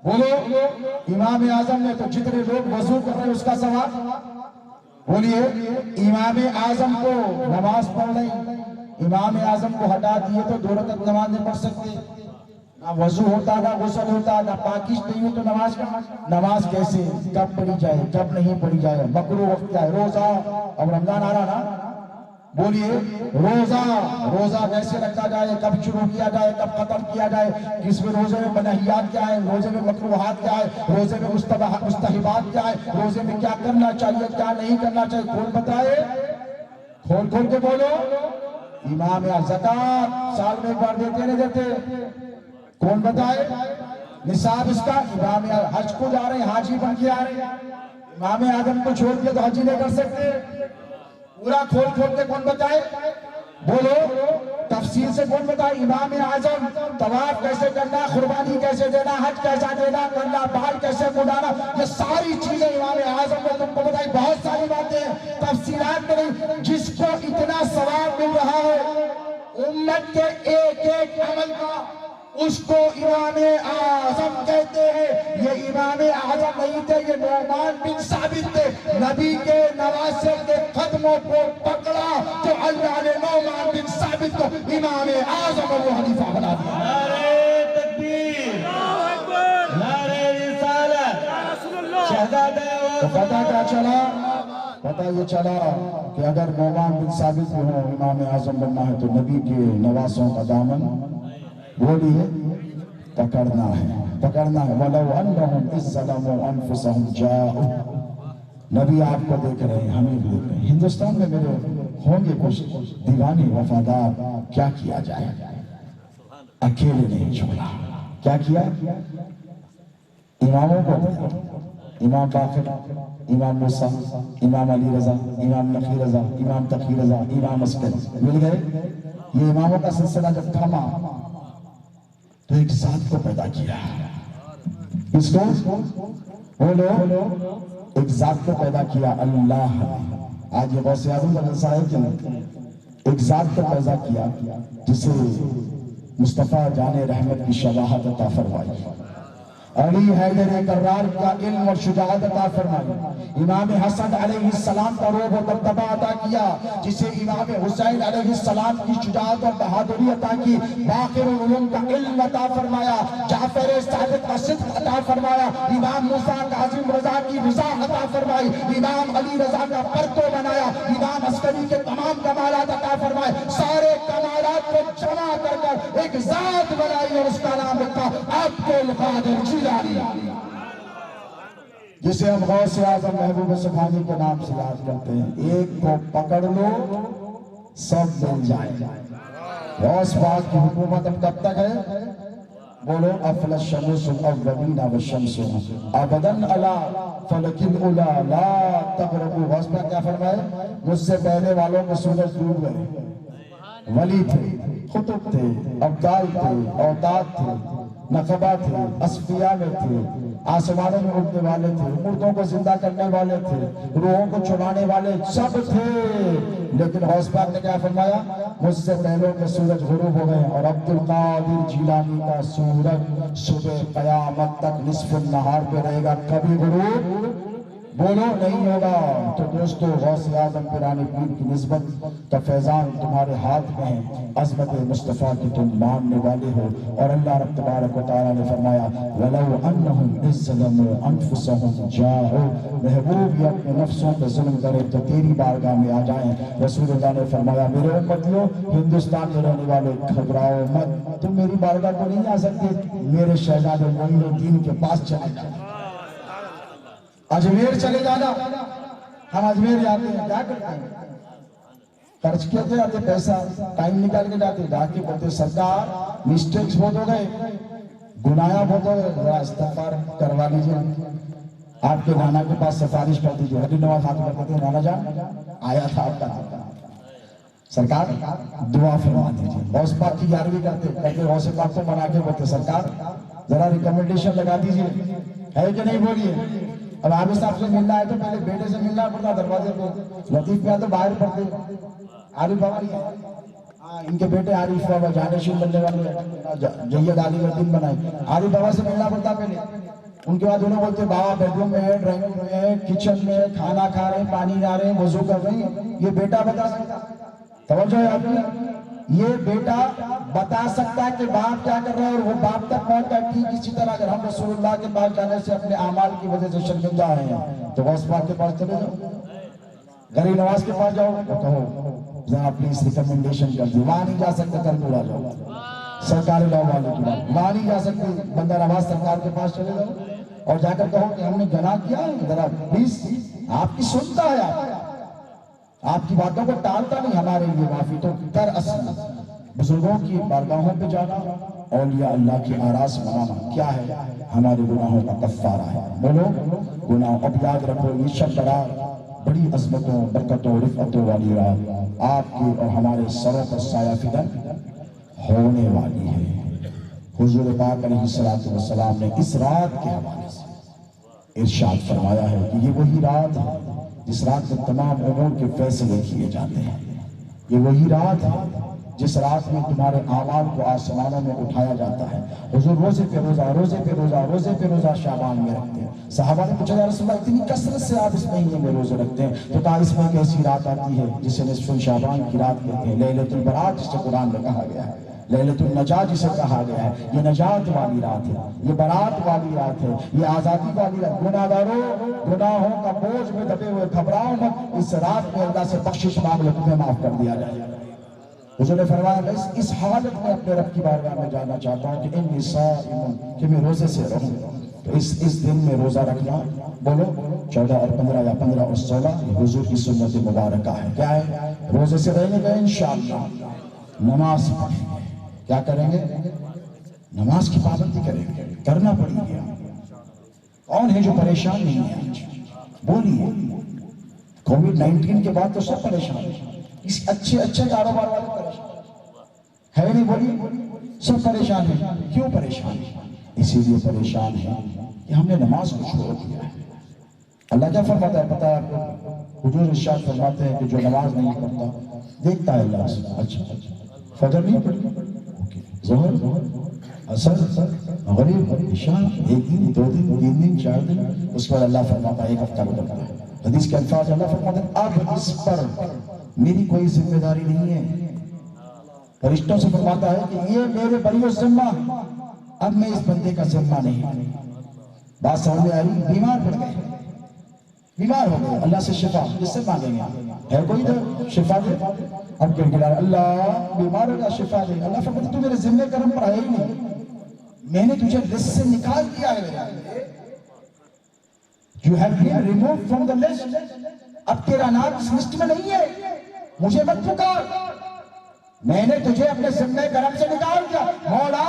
بولو امام اعظم نے. تو جتنے لوگ وضو کر رہے ہیں اس کا ثواب بولیے. امام اعظم کو نماز پڑھ رہے، امام اعظم کو ہٹا دیے تو 2 رکعت نماز نہیں پڑھ سکتے. نہ وضو ہوتا، نہ غسل ہوتا، نہ پاکیز نہیں ہو تو نماز کیسے، کب پڑھی جائے، کب نہیں پڑھی جائے، مکروہ وقت کیا ہے؟ روزہ. اب رمضان آ رہا نا، بولیے روزہ کیسے رکھا جائے، کب شروع کیا جائے، کب ختم کیا جائے، کس میں روزے میں منہیات کیا ہے، روزے میں مکروہات کیا ہے، روزے میں مستحبات کیا ہے، روزے میں کیا کرنا چاہیے کیا نہیں کرنا چاہیے، کون بتائے؟ کھول کھول کے بولو. امام زکوٰۃ سال میں ایک بار دیتے نہیں دیتے؟ کون بتائے؟ نصاب اس کا. امام حج کو جا رہے ہیں، حاجی بن کے آ رہے ہیں، امام اعظم کو چھوڑ کے تو حج ہی نہیں کر سکتے. پورا کھول کھول کے کون بتائے؟ بولو تفصیل سے کون بتائے؟ امام اعظم. طواف کیسے کرنا، قربانی کیسے دینا، حج کیسا دینا کرنا، بال کیسے مڈانا، یہ ساری چیزیں امام اعظم نے تم کو بتائی. بہت ساری باتیں تفصیلات میں نہیں. جس کو اتنا ثواب مل رہا ہے امت کے ایک ایک عمل کا، اس کو امام اعظم کہتے ہیں. یہ امام اعظم نہیں تھے، یہ نعمان بن ثابت تھے. نبی کے نواسے کے قدموں کو پکڑا تو اللہ نے نعمان بن ثابت کو امام اعظم ابو حنیفہ بنا دیا. نعرہ تکبیر، نعرہ رسالت، شہزادہ. تو پتہ کیا چلا؟ پتہ یہ چلا کہ اگر نعمان بن ثابت کو امام اعظم بننا ہے تو نبی کے نواسوں کا دامن بولیے پکڑنا ہے، پکڑنا ہے. وَلَوْ أَنَّهُمْ إِذْ ظَلَمُوا أَنفُسَهُمْ جَاءُوا. نبی آپ کو دیکھ رہے ہیں، ہمیں بھی دیکھ رہے ہیں. ہندوستان میں میرے ہوں گے کچھ دیوانے وفادار، کیا کیا جائے؟ اکیلے نہیں چھوڑا. کیا کیا؟ اماموں کو دیا. امام باقر، امام موسیٰ، امام علی رضا، امام نقی رضا، امام تقی رضا، امام عسکر مل گئے. یہ اماموں کا سلسلہ جب تھما تو ایک ذات کو پیدا کیا. اس کو بولو ایک ذات کو پیدا کیا اللہ. آج یہ غوث اعظم کا جلسہ ہے کہ ایک ذات کو پیدا کیا جسے مصطفیٰ جان رحمت کی شباہت عطا فرمائی. علی حیدر کرار کا علم اور شجاعت عطا فرمائی، امام حسن علیہ السلام کا روب و دبدبہ عطا کیا، جسے امام حسین علیہ السلام کی شجاعت اور بہادری عطا کی، باقر العلوم کا علم عطا فرمایا، جعفر صادق کا صدق عطا فرمایا، امام موسیٰ کاظم رضا کی رضا عطا فرمائی، امام علی رضا کا پرتو بنایا، امام عسکری کے تمام کمالات عطا فرمائے، سارے کمالات کو جمع کر کر ایک ذات بنائی اور اس کا نام رکھا عبد القادر جیلانی، جسے ہم غوث اعظم محبوب سبحانی کے نام سے یاد کرتے ہیں۔ ایک کو پکڑ لو سب مل جائے۔ غوث پاک کی حکومت اب کب تک ہے؟ بولو افل الشمس الاولین والشمس ابدا علی فلک الاولی لا تغربوا۔ غوث پاک کیا فرمائے؟ مجھ سے پہلے والوں میں سورج ڈوب گئے، ولی تھے، قطب تھے، ابدال تھے، اوتاد تھے، نقبہ تھے، اصفیاء میں تھے، آسمانوں میں اڑنے والے تھے، مردوں کو زندہ کرنے والے تھے، روحوں کو چھڑانے والے سب تھے، لیکن غوث پاک نے کیا فرمایا؟ مجھ سے پہلوں کے سورج غروب ہو گئے، اور عبد القادر جیلانی کا سورج صبح قیامت تک نصف النہار پہ رہے گا، کبھی غروب بولو نہیں ہوگا۔ تو دوستو غوث اعظم پیرانی پیر کی نسبت کا فیضان تمہارے ہاتھ میں ہے، عظمت مصطفیٰ کی تم ماننے والے ہو، اور اللہ رب تبارک و تعالیٰ نے فرمایا وَلَوْ أَنَّهُمْ إِذْ ظَلَمُوا أَنفُسَهُمْ جَاءُوا، محبوب یہ اپنے نفسوں پہ ظلم کرے تو تیری بارگاہ میں آ جائیں۔ رسول اللہ نے فرمایا میرے امتیوں، ہندوستان میں رہنے والے گھبراؤ مت، تم میری بارگاہ کو نہیں آ سکتے، میرے شہزادے معین الدین کے پاس چلے جائیں، اجمیر چلے جانا۔ ہم اجمیر جاتے ہیں، کیا کرتے ہیں؟ خرچ کیتے جاتے پیسہ، ٹائم نکال کے جاتے، جا کے بولتے سرکار مسٹیکس بہت ہو گئے، گناہ بہت ہو گئے، ذرا استغفار کروا لیجیے، آپ کے نانا کے پاس سفارش کر دیجیے۔ حضرت نواز ہاتھ کرتے تھے، نانا جان آیا تھا آپ کا سرکار دعا فرما دیجیے۔ غوث پاک کی یاروی کرتے غوث پاک کو منا کے بولتے سرکار ذرا ریکمنڈیشن لگا دیجیے، ہے کہ نہیں بولیے۔ اب آبی صاحب سے ملنا ہے تو پہلے بیٹے سے ملنا پڑتا دروازے کو، لطیف پہ تو باہر پڑتے، عارف بابا نہیں ہے، ان کے بیٹے عارف بابا جانشین بننے والے جید علی الدین بنائے، عارف بابا سے ملنا پڑتا پہلے، ان کے بعد انہوں بولتے بابا بیڈ روم میں ہے، ڈرائنگ روم میں ہے، کچن میں ہے، کھانا کھا رہے ہیں، پانی نہ رہے ہیں، وضو کر رہے ہیں، یہ بیٹا بتا سکتا، توجہ ہے آپ کی، یہ بیٹا بتا سکتا ہے کہ باپ کیا کر رہا ہے، اور وہ باپ تک پہنچ گیا۔ ٹھیک اسی طرح اگر ہم رسول اللہ کے پاس جانے سے اپنے اعمال کی وجہ سے شرمندہ آئے ہیں تو غوث پاک کے پاس چلے جاؤ، غریب نواز کے پاس جاؤ تو کہو ذرا پلیز ریکمنڈیشن کر دی، وہاں نہیں جا سکتے کل پورا جاؤ، سرکاری لاؤ والے کی بات، وہاں نہیں جا سکتے بندہ نواز سرکار کے پاس چلے جاؤ اور جا کر کہو کہ ہم نے گناہ کیا ہے، ذرا پلیز آپ کی سنتا ہے، آپ کی باتوں کو ٹالتا نہیں، ہمارے لیے معافی۔ تو دراصل بزرگوں کی بارگاہوں پہ جانا، اولیاء اللہ کی آراز منانا کیا ہے؟ ہمارے گناہوں کا کفارہ ہے۔ بولو گناہ، اب یاد رکھو یہ شب برات بڑی عظمتوں برکتوں رفعتوں والی رات آپ کی اور ہمارے سروں پر سایہ فکن ہونے والی ہے۔ حضور پاک علیہ السلام نے اس رات کے حوالے سے ارشاد فرمایا ہے کہ یہ وہی رات ہے جس رات میں تمام امور کے فیصلے کیے جاتے ہیں، یہ وہی رات ہے جس رات میں تمہارے اعمال کو آسمانوں میں اٹھایا جاتا ہے۔ حضور روزے پہ روزہ، روزے پہ روزہ، روزے پہ روزہ شعبان میں رکھتے ہیں۔ صحابہ نے پوچھا یا رسول اللہ اتنی کثرت سے آپ اس مہینے میں روزے رکھتے ہیں تو کہا اس میں ایک ایسی رات آتی ہے جسے نصف شعبان کی رات کہتے ہیں، لیلۃ البرات جسے قرآن میں کہا گیا ہے، لیلۃ النجات جسے کہا گیا ہے، یہ نجات والی رات ہے، یہ برات والی رات ہے، یہ آزادی والی رات۔ گناہ گاروں گناہوں کا بوجھ میں دبے ہوئے گھبراؤ مت، اس رات میں اللہ سے بخشش مانگ لو، تمہیں معاف کر دیا جائے۔ حضور نے فرمایا میں اس حالت میں اپنے رب کی بارگاہ میں جانا چاہتا ہوں کہ انی صائم، کہ میں روزے سے رہوں، تو اس دن میں روزہ رکھنا، بولو 14 اور 15 یا 15 اور 16 یہ حضور کی سنت مبارکہ ہے۔ کیا ہے؟ روزے سے رہنے کا انشاءاللہ نماز پڑھیں گے، کیا کریں گے؟ نماز کی پابندی کریں گے، کرنا پڑے گا۔ کون ہے جو پریشان نہیں ہے آج؟ بولیے۔ کووڈ-19 کے بعد تو سب پریشان ہیں، اس اچھے کاروبار والے پریشان ہے نہیں، بولیے سب پریشان ہیں۔ کیوں پریشان ہیں؟ اسی لیے پریشان ہیں کہ ہم نے نماز کو چھوڑ دیا ہے۔ اللہ کیا فرماتا ہے پتہ ہے آپ کو؟ حضور ارشاد فرماتے ہیں کہ جو نماز نہیں پڑھتا دیکھتا ہے اللہ۔ اچھا فجر نہیں پڑھی، ظہر، عصر، غریب عشاء ایک دن دو دن تین دن چار دن اس کے بعد اللہ فرماتا ہے ایک ہفتہ گزرتا ہے. حدیث کے الفاظ اللہ فرماتا ہے اب اس پر میری کوئی ذمہ داری نہیں ہے. فرشتوں سے فرماتا ہے کہ یہ میرے بری و ذمہ، اب میں اس بندے کا ذمہ نہیں. بات سمجھ میں آئی؟ بیمار پڑ گئے، بیمار ہو گئے، اللہ سے شفا جس سے مانگیں گے ہے کوئی تو شفا دے. اب کہہ گیا اللہ بیمار ہوگا شفا دے. اللہ فرماتا تو میرے ذمہ کرم پر آئے ہی نہیں، میں نے تجھے لسٹ سے نکال دیا ہے. You have been removed from the list. اب تیرا نام اس لسٹ میں نہیں ہے، مجھے مت پکار، میں نے تجھے اپنے ذمہ کرم سے نکال دیا. مولا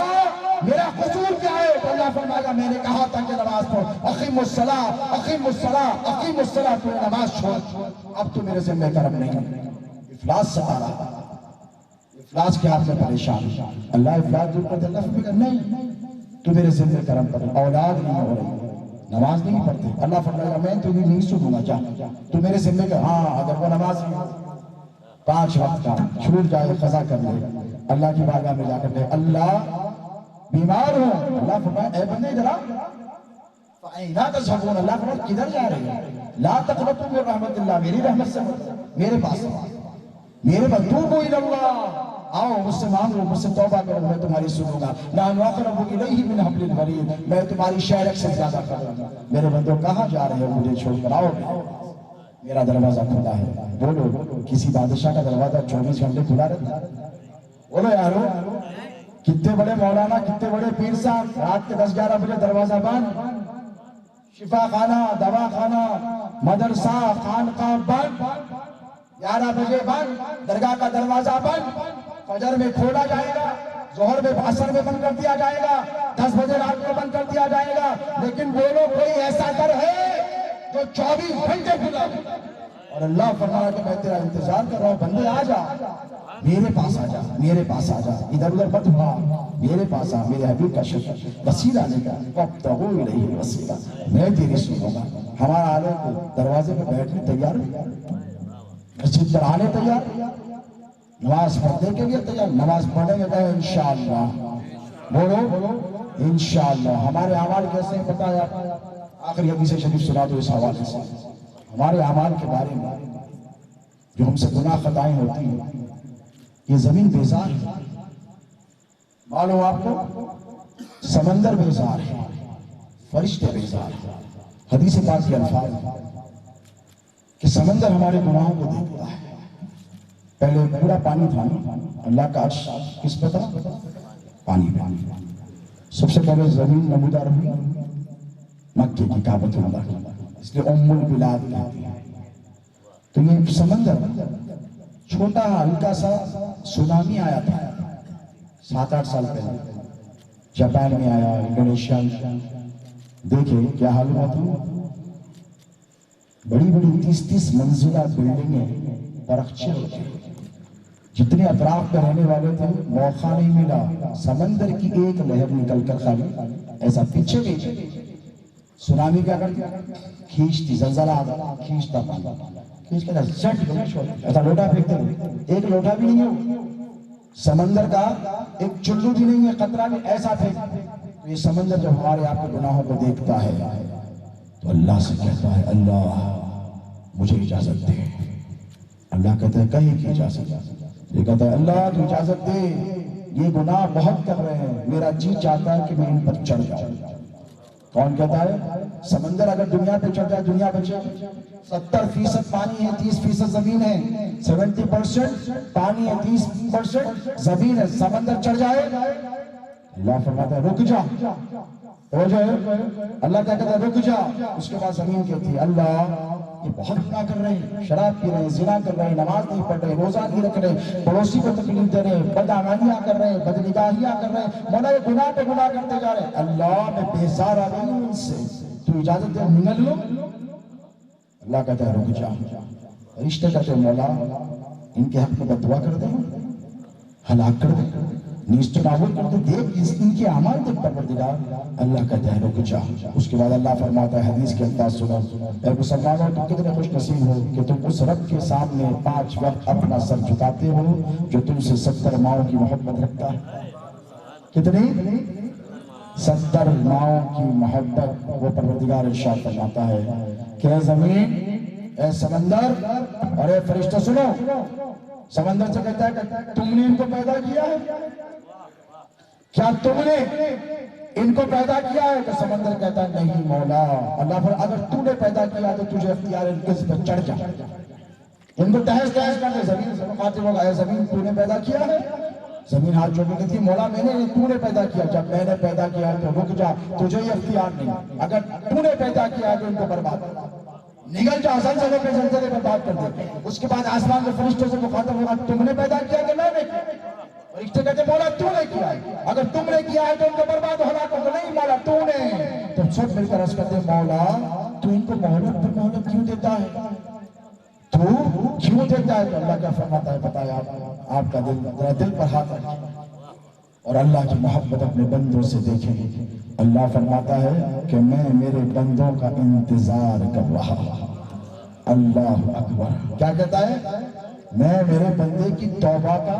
میرا قصور کیا ہے؟ تو اللہ فرمائے گا میں نے کہا تھا کہ نماز پڑھ، اقیم الصلاۃ اقیم الصلاۃ اقیم الصلاۃ، تو نماز چھوڑ، اب تو میرے ذمہ کرم نہیں. افلاس ستا رہا، افلاس کے ہاتھ میں پریشان. اللہ افلاس دور کر دے. اللہ فرمائے گا نہیں، تو میرے ذمہ کرم پر اولاد نہیں ہو رہی، نماز نہیں پڑھتے. اللہ فرمائے گا میں تجھے نہیں سنوں گا، جا تو میرے ذمہ کر. ہاں اگر وہ نماز 5 وقت کا چھوٹ جائے قضا کر لے، اللہ کی بارگاہ میں جا کر لے اللہ بیمار ہوں. اللہ فرمائے اے بندے ادھر آ، فَأَيْنَا تَذْهَبُونَ. اللہ فرمائے کدھر جا رہے ہیں؟ لا تقنطوا من رحمت اللہ، میری رحمت سے میرے پاس میرے توبوا الی اللہ، آؤ مجھ سے مانگو، مجھ سے توبہ کرو، میں تمہاری سنوں گا. نحن اقرب الیہ من حبل الورید، میں تمہاری شہرک سے زیادہ قریب ہوں. میرے بندو کہاں جا رہے ہو؟ مجھے چھوڑ کر آؤ، میرا دروازہ کھلا ہے. بولو کسی بادشاہ کا دروازہ 24 گھنٹے کھلا رہتا ہے؟ بولو یارو، کتنے بڑے مولانا، کتنے بڑے پیر صاحب، رات کے 10-11 بجے دروازہ بند، شفا خانہ، دوا خانہ، مدرسہ، خانقاہ بند، 11 بجے بند، درگاہ کا دروازہ بند، فجر میں کھولا جائے گا، ظہر میں عصر میں بند کر دیا جائے گا، 10 بجے رات کو بند کر دیا جائے گا. لیکن بولو کوئی ایسا در ہے جو 24 گھنٹے کھلا ہے؟ اور اللہ فرمایا کہ میں تیرا انتظار کر رہا ہوں، بندے آ جا، میرے پاس آ جا، میرے پاس آ جا، ادھر ادھر مت بھاگ، میرے پاس آ. میرے حبیب کا شکر وسیلہ لے کر وابتغوا الیہ الوسیلہ، میں تیری سنوں گا. ہمارا عالم دروازے پہ بیٹھنے تیار ہے، مسجد پر آنے تیار، نماز پڑھنے کے لیے تیار. نماز پڑھیں گے انشاءاللہ، بولو انشاءاللہ. ہمارے اعمال کیسے ہیں پتہ ہے آپ؟ آخری حدیث شریف سنا دو اس حوالے سے. ہمارے اعمال کے بارے میں جو ہم سے گناہ خطائیں ہوتی ہیں، یہ زمین بیزار ہے، معلوم آپ کو، سمندر بیزار ہے، فرشتے بیزار ہیں. حدیث پاک کے الفاظ کہ سمندر ہمارے گناہوں کو دیکھتا ہے. پہلے پورا پانی تھا، اللہ کا عرش کس پہ تھا؟ پانی پہ. سب سے پہلے زمین نمودار ہوئی مکے کی کعبۃ اللہ، اس لیے ام البلاد کہتے ہیں. تو یہ سمندر چھوٹا ہلکا سا سونامی آیا تھا 7-8 سال پہلے، جاپان میں آیا، انڈونیشیا میں. دیکھیں کیا حال ہوا تھا، بڑی بڑی 30-30 منزلہ بلڈنگیں درخچے ہوتے، جتنے اطراف میں رہنے والے تھے موقع نہیں ملا. سمندر کی ایک لہر نکل کر خالی ایسا پیچھے گئی، سونامی کیا کرتی، کھینچتی، زلزلہ آتا کھینچتا پانی، کھینچ کے ایسا لوٹا پھینکتے ہوئے، ایک لوٹا بھی نہیں ہو، سمندر کا ایک چلو بھی نہیں ہے، قطرہ بھی، ایسا پھینک. یہ سمندر جب ہمارے آپ کے گناہوں کو دیکھتا ہے تو اللہ سے کہتا ہے اللہ مجھے اجازت دے. اللہ کہتا ہے کہیں کی اجازت؟ یہ کہتا ہے اللہ تو اجازت دے، یہ گناہ بہت کر رہے ہیں، میرا جی چاہتا ہے کہ میں ان پر چڑھ جاؤں. کون کہتا ہے؟ سمندر اگر دنیا پہ چڑھ جائے دنیا بچے. 70% پانی ہے، 30% زمین ہے. 70% پانی ہے، 30% زمین ہے. سمندر چڑھ جائے اللہ فرماتا ہے رک جا، ہو جائے. اللہ کیا کہتا ہے رک جا. اس کے بعد زمین کہتی ہے اللہ یہ بہت گناہ کر رہے ہیں، شراب پی رہے ہیں، زنا کر رہے ہیں، نماز نہیں پڑھ رہے، روزہ نہیں رکھ رہے، پڑوسی کو تکلیف دے رہے ہیں، بدعمالیاں کر رہے ہیں، بدنگاہیاں کر رہے ہیں، مولا یہ گناہ پہ گناہ کرتے جا رہے ہیں. اللہ میں بیزار آ رہی ہوں ان سے، تو اجازت دے نگل لو. اللہ کہتا ہے رک جا. رشتے کہتے ہیں مولا ان کے حق میں بددعا کر دیں، ہلاک کر دیں، نیست نابود کر دیں، دیکھ ان کے اعمال دیکھ پروردگار. اللہ کہتا ہے رک جا. اس کے بعد اللہ فرماتا ہے حدیث کے الفاظ سنو، اے مسلمانوں تم کتنے خوش نصیب ہو کہ تم اس رب کے سامنے 5 وقت اپنا سر جھکاتے ہو جو تم سے 70 ماؤں کی محبت رکھتا ہے. کتنی؟ 70 ماؤں کی محبت وہ پروردگار ارشاد فرماتا ہے کہ اے زمین، اے سمندر اور اے فرشتہ سنو. سمندر سے کہتا ہے کہ تم نے ان کو پیدا کیا ہے؟ کیا تم نے ان کو پیدا کیا ہے؟ تو سمندر کہتا ہے نہیں مولا. اللہ پر اگر تو نے پیدا کیا تو تجھے اختیار ان کے پر چڑھ جا، ان کو تہس تہس کر دے. زمین سے مخاطب ہوگا اے زمین تو نے پیدا کیا ہے؟ زمین ہاتھ جوڑ کے کہتی مولا میں نے، تو نے پیدا کیا. جب میں نے پیدا کیا تو رک جا، تجھے یہ اختیار نہیں. اگر تو نے پیدا کیا تو ان کو برباد کر، نگل جا، زلزلے پہ زلزلے برباد کر دے. اس کے بعد آسمان کے فرشتوں سے مخاطب ہوگا تم نے پیدا کیا کہ میں نے کیا؟ فرشتے کہتے مولا تو نے کیا ہے. اگر تم نے کیا ہے تو ان کو برباد ہونا کو نہیں مولا تو نے. تو سب مل کر عرض کرتے مولا تو ان کو مہلت پر مہلت کیوں دیتا ہے؟ تو کیوں دیتا ہے؟ تو اللہ کیا فرماتا ہے بتایا آپ کا دل پر ہاتھ رکھیں اور اللہ کی محبت اپنے بندوں سے دیکھیں. اللہ فرماتا ہے کہ میں میرے بندوں کا انتظار کر رہا ہوں. اللہ اکبر. کیا کہتا ہے؟ میں میرے بندے کی توبہ کا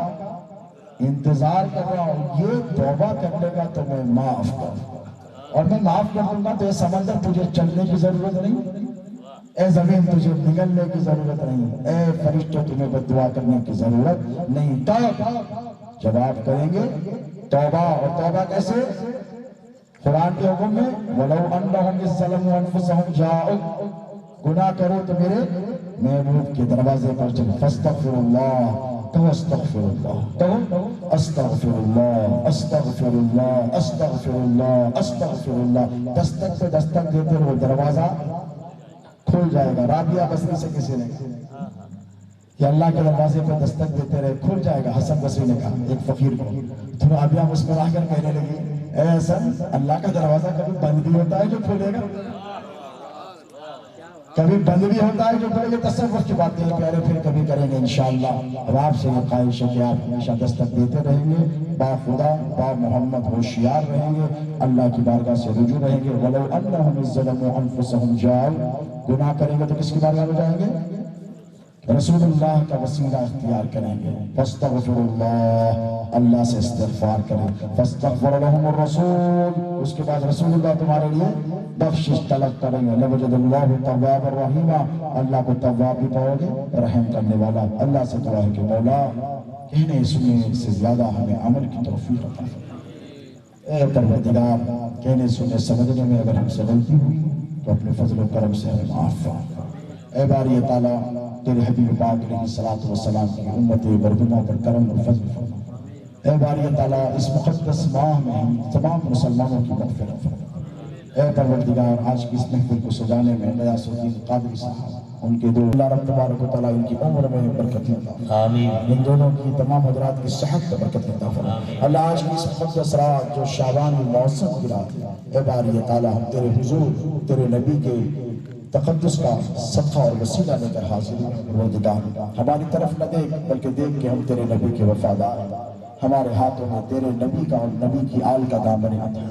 انتظار کر رہا ہوں. یہ توبہ کر لے گا تو میں معاف کروں گا، اور میں معاف کر دوں گا تو یہ سمندر تجھے چلنے کی ضرورت نہیں، اے زمین تجھے نگلنے کی ضرورت نہیں، اے فرشتوں تمہیں بددعا کرنے کی ضرورت نہیں. تب جب آپ کریں گے توبہ، اور توبہ کیسے؟ قرآن کے حکم میں وَلَوْ أَنَّهُمْ إِذْ ظَلَمُوا أَنفُسَهُمْ جَاءُوكَ، گناہ کرو تو میرے محبوب کے دروازے پر چلو. فَاسْتَغْفِرُ اللَّهَ، تو استغفر اللہ، تو استغفر اللہ، استغفر اللہ، استغفر اللہ، استغفر اللہ. دستک پہ دستک دیتے رہو، دروازہ کھل جائے گا. رابعہ بصری سے کسی نے کہ اللہ کے دروازے پہ دستک دیتے رہے کھل جائے گا. حسن بصری نے کہا ایک فقیر کو، تو رابعہ مسکرا کر کہنے لگی اے حسن، اللہ کا دروازہ کبھی بند بھی ہوتا ہے جو کھلے گا، کبھی بند بھی ہوتا ہے جو کھلے گا. تصور کی باتیں پیارے پھر کبھی کریں گے انشاءاللہ. اب آپ سے یہ خواہش ہے کہ آپ ہمیشہ دستک دیتے رہیں گے، با خدا با محمد ہوشیار رہیں گے، اللہ کی بارگاہ سے رجوع رہیں گے. وَلَوْ أَنَّهُمْ إِذْ ظَلَمُوا أَنفُسَهُمْ جَاءُوا، گناہ کریں گے تو کس کی بارگاہ میں جائیں گے؟ رسول اللہ کا وسیلہ اختیار کریں گے. فاستغفر اللہ، اللہ سے استغفار کریں. فاستغفر لهم الرسول، اس کے بعد رسول اللہ تمہارے لیے بخشش طلب کریں گے. لوجد اللہ تواب الرحیم، اللہ کو تواب بھی پاؤ گے، رحم کرنے والا. اللہ سے دعا ہے کہ مولا کہنے سننے سے زیادہ ہمیں عمل کی توفیق عطا فرما. اے پروردگار کہنے سننے سمجھنے میں اگر ہم سے غلطی ہوئی تو اپنے فضل و کرم سے ہمیں معاف فرما. اے باری تعالیٰ تیرے حبیب پاک علیہ الصلوۃ والسلام کی امت مردمہ پر کرم و فضل فرما. اے باری تعالیٰ اس مقدس ماہ میں ہم تمام مسلمانوں کی مغفرت فرما. اے پروردگار آج کی اس محفل کو سجانے میں غیاث الدین قادری صاحب، ان کے دو اللہ رب تبارک و تعالیٰ ان کی عمر میں برکت عطا فرما. آمین. ان دونوں کی تمام حضرات کی صحت میں برکت عطا فرما. اللہ آج کی اس مقدس رات جو شعبان الموسم کی رات ہے، اے باری تعالیٰ ہم تیرے حضور تیرے نبی کے تقدس کا صدقہ اور وسیلہ لے کر حاضر ہیں. پروردگار ہماری طرف نہ دیکھ بلکہ دیکھ کہ ہم تیرے نبی کے وفادار ہیں. ہمارے ہاتھوں میں تیرے نبی کا اور نبی کی آل کا دامن ہے.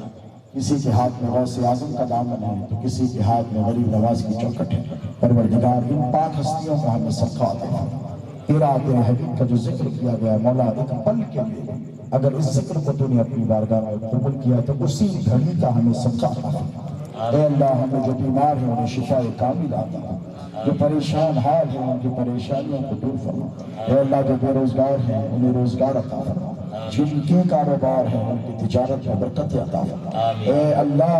کسی کے ہاتھ میں غوث اعظم کا دامن ہے تو کسی کے ہاتھ میں غریب نواز کی چوکٹ ہے. پروردگار ان پاک ہستیوں کا ہمیں صدقہ عطا فرما. تیرا تیرے حبیب کا جو ذکر کیا گیا مولا، ایک پل کے لیے اگر اس ذکر کو تو نے اپنی بارگاہ میں قبول کیا تو اسی گھڑی کا ہمیں صدقہ عطا فرما. اے اللہ ہمیں جو بیمار ہیں انہیں شفا کامل عطا فرما، جو پریشان حال ہیں ان کی پریشانیوں کو دور فرما. اے اللہ جو بے روزگار ہیں انہیں روزگار عطا فرما، جن کے کاروبار ہیں ان کی تجارت میں برکت عطا فرما. اے اللہ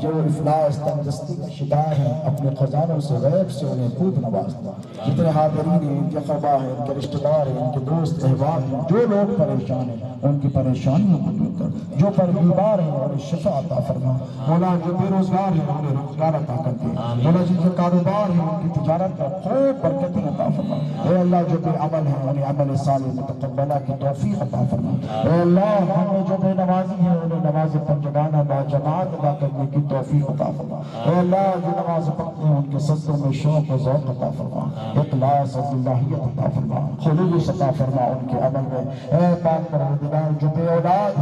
جو افلاس تنگدستی کا شکار ہیں اپنے خزانوں سے غیب سے انہیں خوب نوازنا. جتنے حاضرین ہیں، ان کے خبا ہیں، ان کے رشتہ دار ہیں، ان کے دوست احباب ہیں، جو لوگ پریشان ہیں ان کی پریشانیوں کو دور کر. جو پر بیمار ہیں انہیں شفا عطا فرما. مولا جو بے روزگار ہیں انہیں روزگار عطا کر دے. مولا جن کے کاروبار ہیں ان کی تجارت میں خوب برکتیں عطا فرما. اے اللہ جو بے عمل ہیں انہیں عمل صالح متقبلہ کی توفیق عطا فرما. اے اللہ ہمیں جو بے نمازی ہیں انہیں نماز پنجگانہ با جماعت ادا کرنے کی توفیق عطا فرما. اے اللہ جو نماز پڑھتے ہیں ان کے سجدوں میں شوق و ذوق عطا فرما، اخلاص اور اللہیت عطا فرما، خلوص عطا فرما ان کے عمل میں. اے پاک پروردگار جو بے اولاد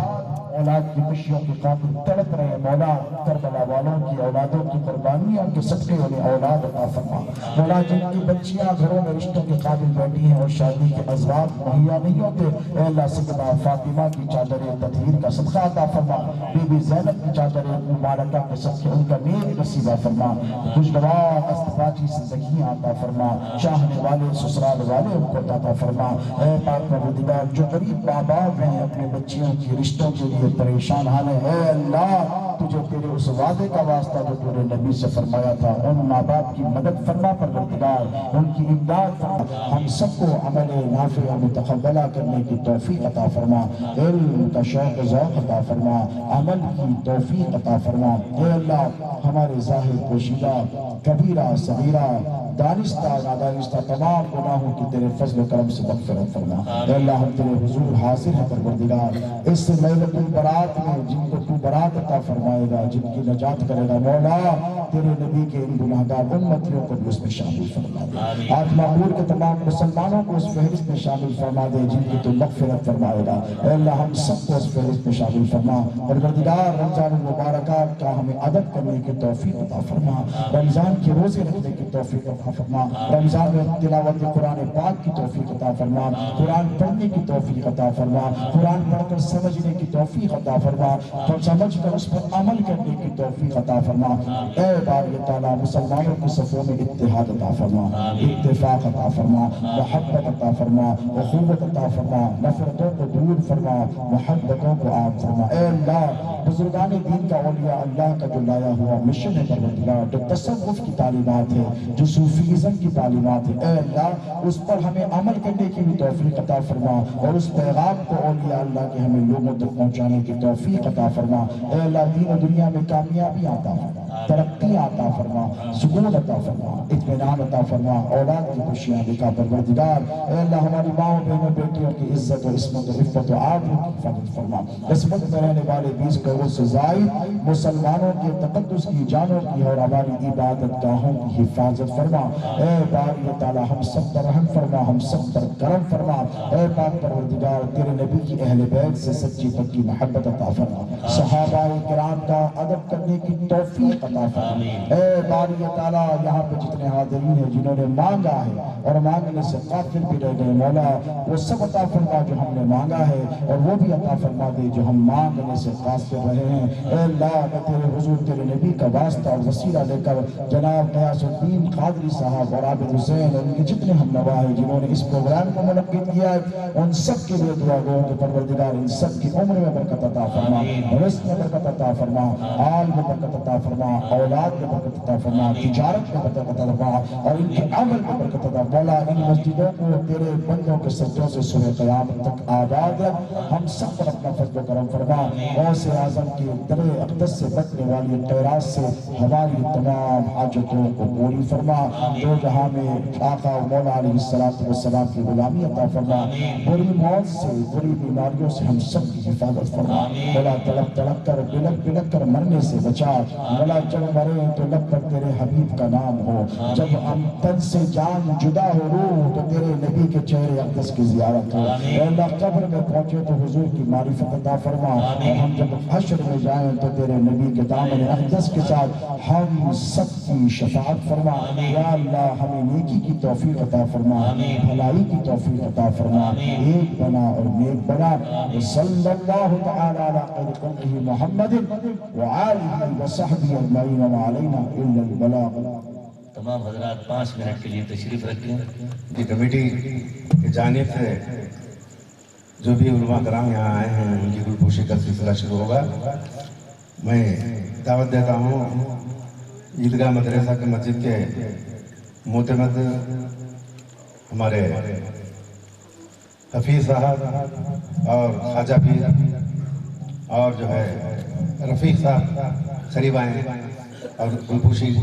اولاد کی خوشیوں کی خاطر تڑپ رہے ہیں مولا کربلا والوں کی اولادوں کی قربانیاں کے صدقے انہیں اولاد عطا فرما مولا جن کی بچیاں گھروں میں رشتوں کے قابل بیٹھی ہیں اور شادی کے ازواج مہیا نہیں ہوتے اے اللہ سیدنا فاطمہ کی چادر تطہیر کا صدقہ عطا فرما بی بی زینب کی چادر مبارکہ کے صدقے ان کا نیک نصیبہ فرما خوشگوار استفاقی زندگیاں عطا فرما چاہنے والے سسرال والے ان کو عطا فرما اے پاک پروردگار جو غریب ماں باپ ہیں اپنے بچیوں کی رشتوں کے لیے پریشان حال ہے اے اللہ تجھے تیرے اس وعدے کا واسطہ جو تیرے نبی سے فرمایا تھا ان ماں باپ کی مدد فرما پروردگار ان کی امداد فرما ہم سب کو عمل نافع متقبلہ کرنے کی توفیق عطا فرما علم کا شوق ذوق عطا فرما عمل کی توفیق عطا فرما اے اللہ ہمارے ظاہر پوشیدہ کبیرہ صغیرہ دانستہ نادانستہ تمام گناہوں کی تیرے فضل و کرم سے مغفرت فرما اے اللہ ہم تیرے حضور حاضر ہیں پروردگار اس لیلۃ البرات میں جن کو تو برات عطا فرمائے گا جن کی نجات کرے گا مولا تیرے نبی کے ان گناہگار امتیوں کو بھی اس میں شامل فرما دے آج معمول کے تمام مسلمانوں کو اس فہرست میں شامل فرما دے جن کی تو مغفرت فرمائے گا اے اللہ ہم سب کو اس فہرست میں شامل فرما پروردگار رمضان المبارکہ کا ہمیں ادب کرنے کی توفیق عطا فرما رمضان کے روزے رکھنے کی توفیق عطا فرما رمضان میں تلاوت قرآن پاک کی توفیق عطا فرما قرآن پڑھنے کی توفیق عطا فرما قرآن پڑھ کر سمجھنے کی توفیق عطا فرما سمجھ کر اس پر عمل کرنے کی توفیق عطا فرما اے باری تعالیٰ مسلمانوں کی صفوں میں اتحاد عطا فرما اتفاق عطا فرما محبت عطا فرما اخوت عطا فرما نفرتوں کو دور فرما محبتوں کو عام فرما اے اللہ بزرگان دین کا اولیاء اللہ کا جو لایا ہوا مشن ہے پروردگار جو تصوف کی تعلیمات ہے جو صوفیزم کی تعلیمات ہے اے اللہ اس پر ہمیں عمل کرنے کی بھی توفیق عطا فرما اور اس پیغام کو اولیاء اللہ کے ہمیں لوگوں تک پہنچانے کی توفیق عطا فرما اے اللہ دین و دنیا میں کامیابی عطا فرما ترقی عطا فرما سکون عطا فرما اطمینان عطا فرما اولاد کی خوشیاں دکھا پروردگار اے اللہ ہماری ماں بہنوں بیٹیوں کی عزت و عصمت و عفت و آبرو کی حفاظت فرما اس وقت میں رہنے والے 20 کروڑ سے زائد مسلمانوں کے تقدس کی جانوں کی اور ہماری عبادت گاہوں کی حفاظت فرما اے باری تعالی ہم سب پر رحم فرما ہم سب پر کرم فرما اے پاک پروردگار تیرے نبی کی اہل بیت سے سچی پکی محبت عطا فرما صحابہ کرام کا ادب کرنے کی توفیق عطا فرما اے باری تعالی یہاں پہ جتنے حاضرین ہیں جنہوں نے مانگا ہے اور مانگنے سے غافل بھی رہ گئے مولا وہ سب عطا فرما جو ہم نے مانگا ہے اور وہ بھی عطا فرما دے جو ہم مانگنے سے غافل رہے ہیں اے اللہ میں تیرے حضور تیرے نبی کا واسطہ اور وسیلہ لے کر جناب غیاث الدین قادری صاحب اور عابد حسین اور ان کے جتنے ہم نوا ہیں جنہوں نے اس پروگرام کو منعقد کیا ہے ان سب کے لیے دعا گو کہ پروردگار ان سب کی عمر میں برکت عطا فرما رزق میں برکت عطا فرما آل میں برکت عطا فرما اولاد میں برکت عطا فرما تجارت میں برکت عطا فرما اور ان کے عمل میں برکت عطا مولا ان مسجدوں کو تیرے بندوں کے سجدوں سے صبح قیامت تک آباد رکھ ہم سب پر اپنا فضل و کرم فرما غوث اعظم کی در اقدس سے بچنے والی خیرات سے ہماری تمام حاجتوں کو پوری فرما دو جہاں میں آقا و مولا علیہ السلام کی غلامی عطا فرما بری موت سے بری بیماریوں سے ہم سب کی حفاظت فرما مولا تڑپ تڑپ کر بلک بلک کر مرنے سے بچا مولا جب مرے تو لب پر تیرے حبیب کا نام ہو جب ہم تن سے جان جدا ہو روح تو تیرے نبی کے چہرے اقدس کی زیارت ہو اے اللہ قبر میں پہنچے تو حضور کی معرفت عطا فرما اور ہم جب حشر میں جائیں تو تیرے نبی کے دامن اقدس کے ساتھ ہم سب کی شفاعت فرما یا اللہ ہمیں نیکی کی توفیق عطا فرما بھلائی کی توفیق عطا فرما ایک بنا اور نیک بنا صلی اللہ تعالی علی خیر خلقہ محمد وآلہ وصحبہ اجمعین وعلینا الا البلاغ تمام حضرات 5 منٹ کے لیے تشریف رکھیں کہ کمیٹی کی جانب سے جو بھی علماء کرام یہاں آئے ہیں ان کی گلپوشی کا سلسلہ شروع ہوگا میں دعوت دیتا ہوں عیدگاہ مدرسہ کے مسجد کے معتمد ہمارے حفیظ صاحب اور خواجہ پیر اور جو ہے رفیق صاحب قریب آئے ہیں اور گلپوشی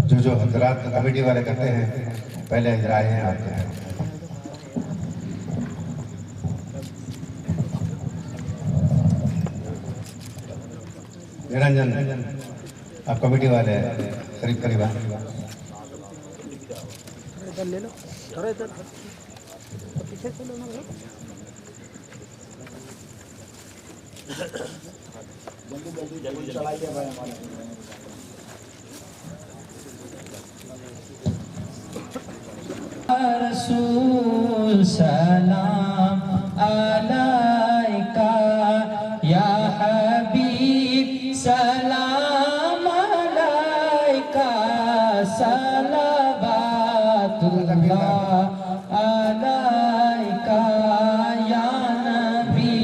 جو حضرات کمیٹی والے کرتے ہیں پہلے ادھر آئے ہیں آپ کے نرنجن آپ کمیٹی والے قریب قریب آئے ادھر لے لو تھوڑا ادھر پیچھے چلو نا رسول سلام علیکہ یا حبیب سلام علیکہ صلوات اللہ علیکہ یا نبی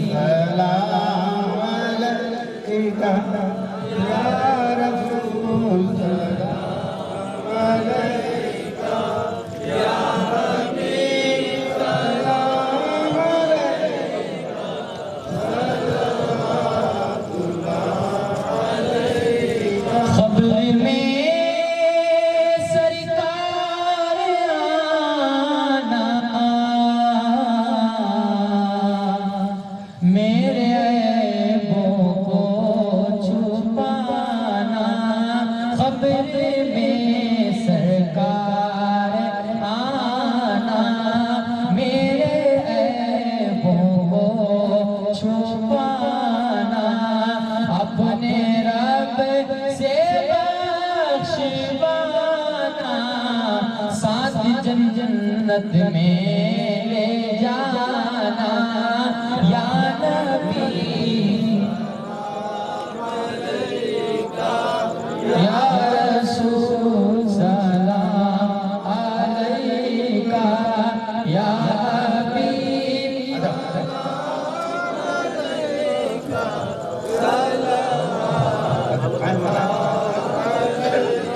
سلام علیکہ یا رسول سلام علیکہ جنت میں لے جانا یا نبی یا رسول سلام علیکہ یا حبیب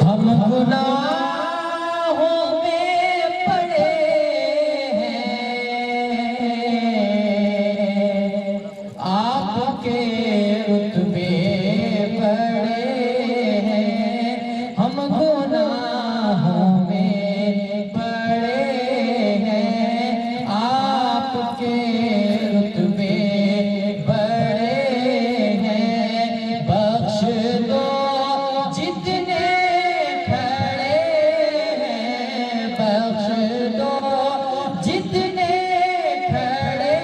ہم گناہوں میں پڑے ہیں آپ کے رتبے بڑے ہیں ہم گناہوں میں پڑے ہیں آپ کے رتبے بڑے ہیں بخش دو جتنے کھڑے ہیں بخش دو جتنے کھڑے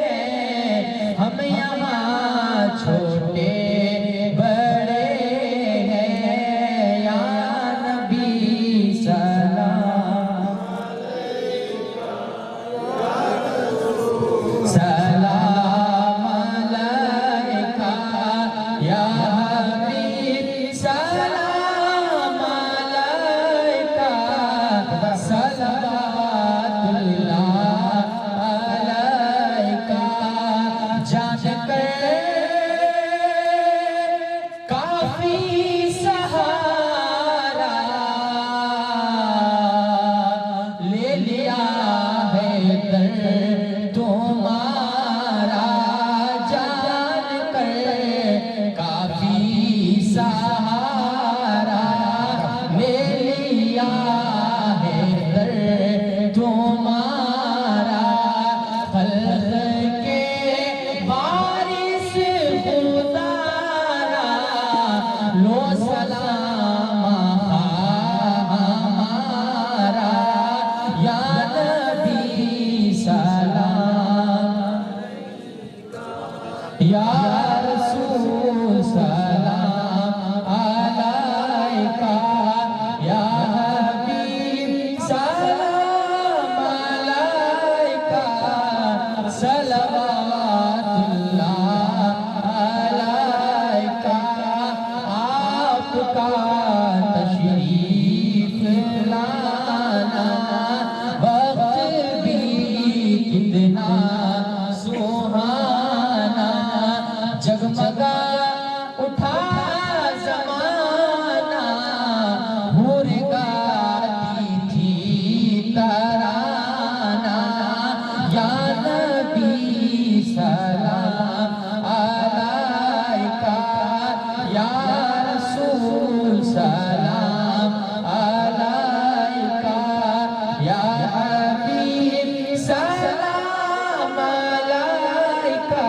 ہیں ہم یہاں چھوٹے بڑے ہیں یا نبی سلام سلام علیکہ یا حبیب سلام علیکہ صلوات اللہ علیکہ جان کر کافی سہارا لے لیا ہے در تمہارا جان کر کافی سہارا لے لیا ہے در تمہارا خلق کے وارث خدا را لو سلام ہمارا یا نبی سلام یا رسول سلام علیکہ یا حبیب سلام علیکہ صلوات اللہ علیکہ آپ کا تشریف لانا وقت بھی کتنا سہانا جگمگا اٹھا زمانہ حور گاتی تھی ترانہ یا نبی سلام علیکہ یا رسول سلام علیکہ یا حبیب سلام علیکہ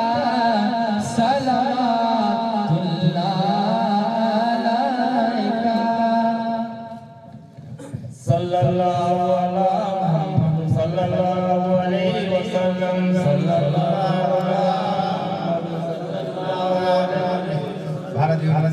صلوات اللہ علیکہ صلی اللہ علیہ محمد صلی اللہ علیہ وسلم صلی اللہ علیہ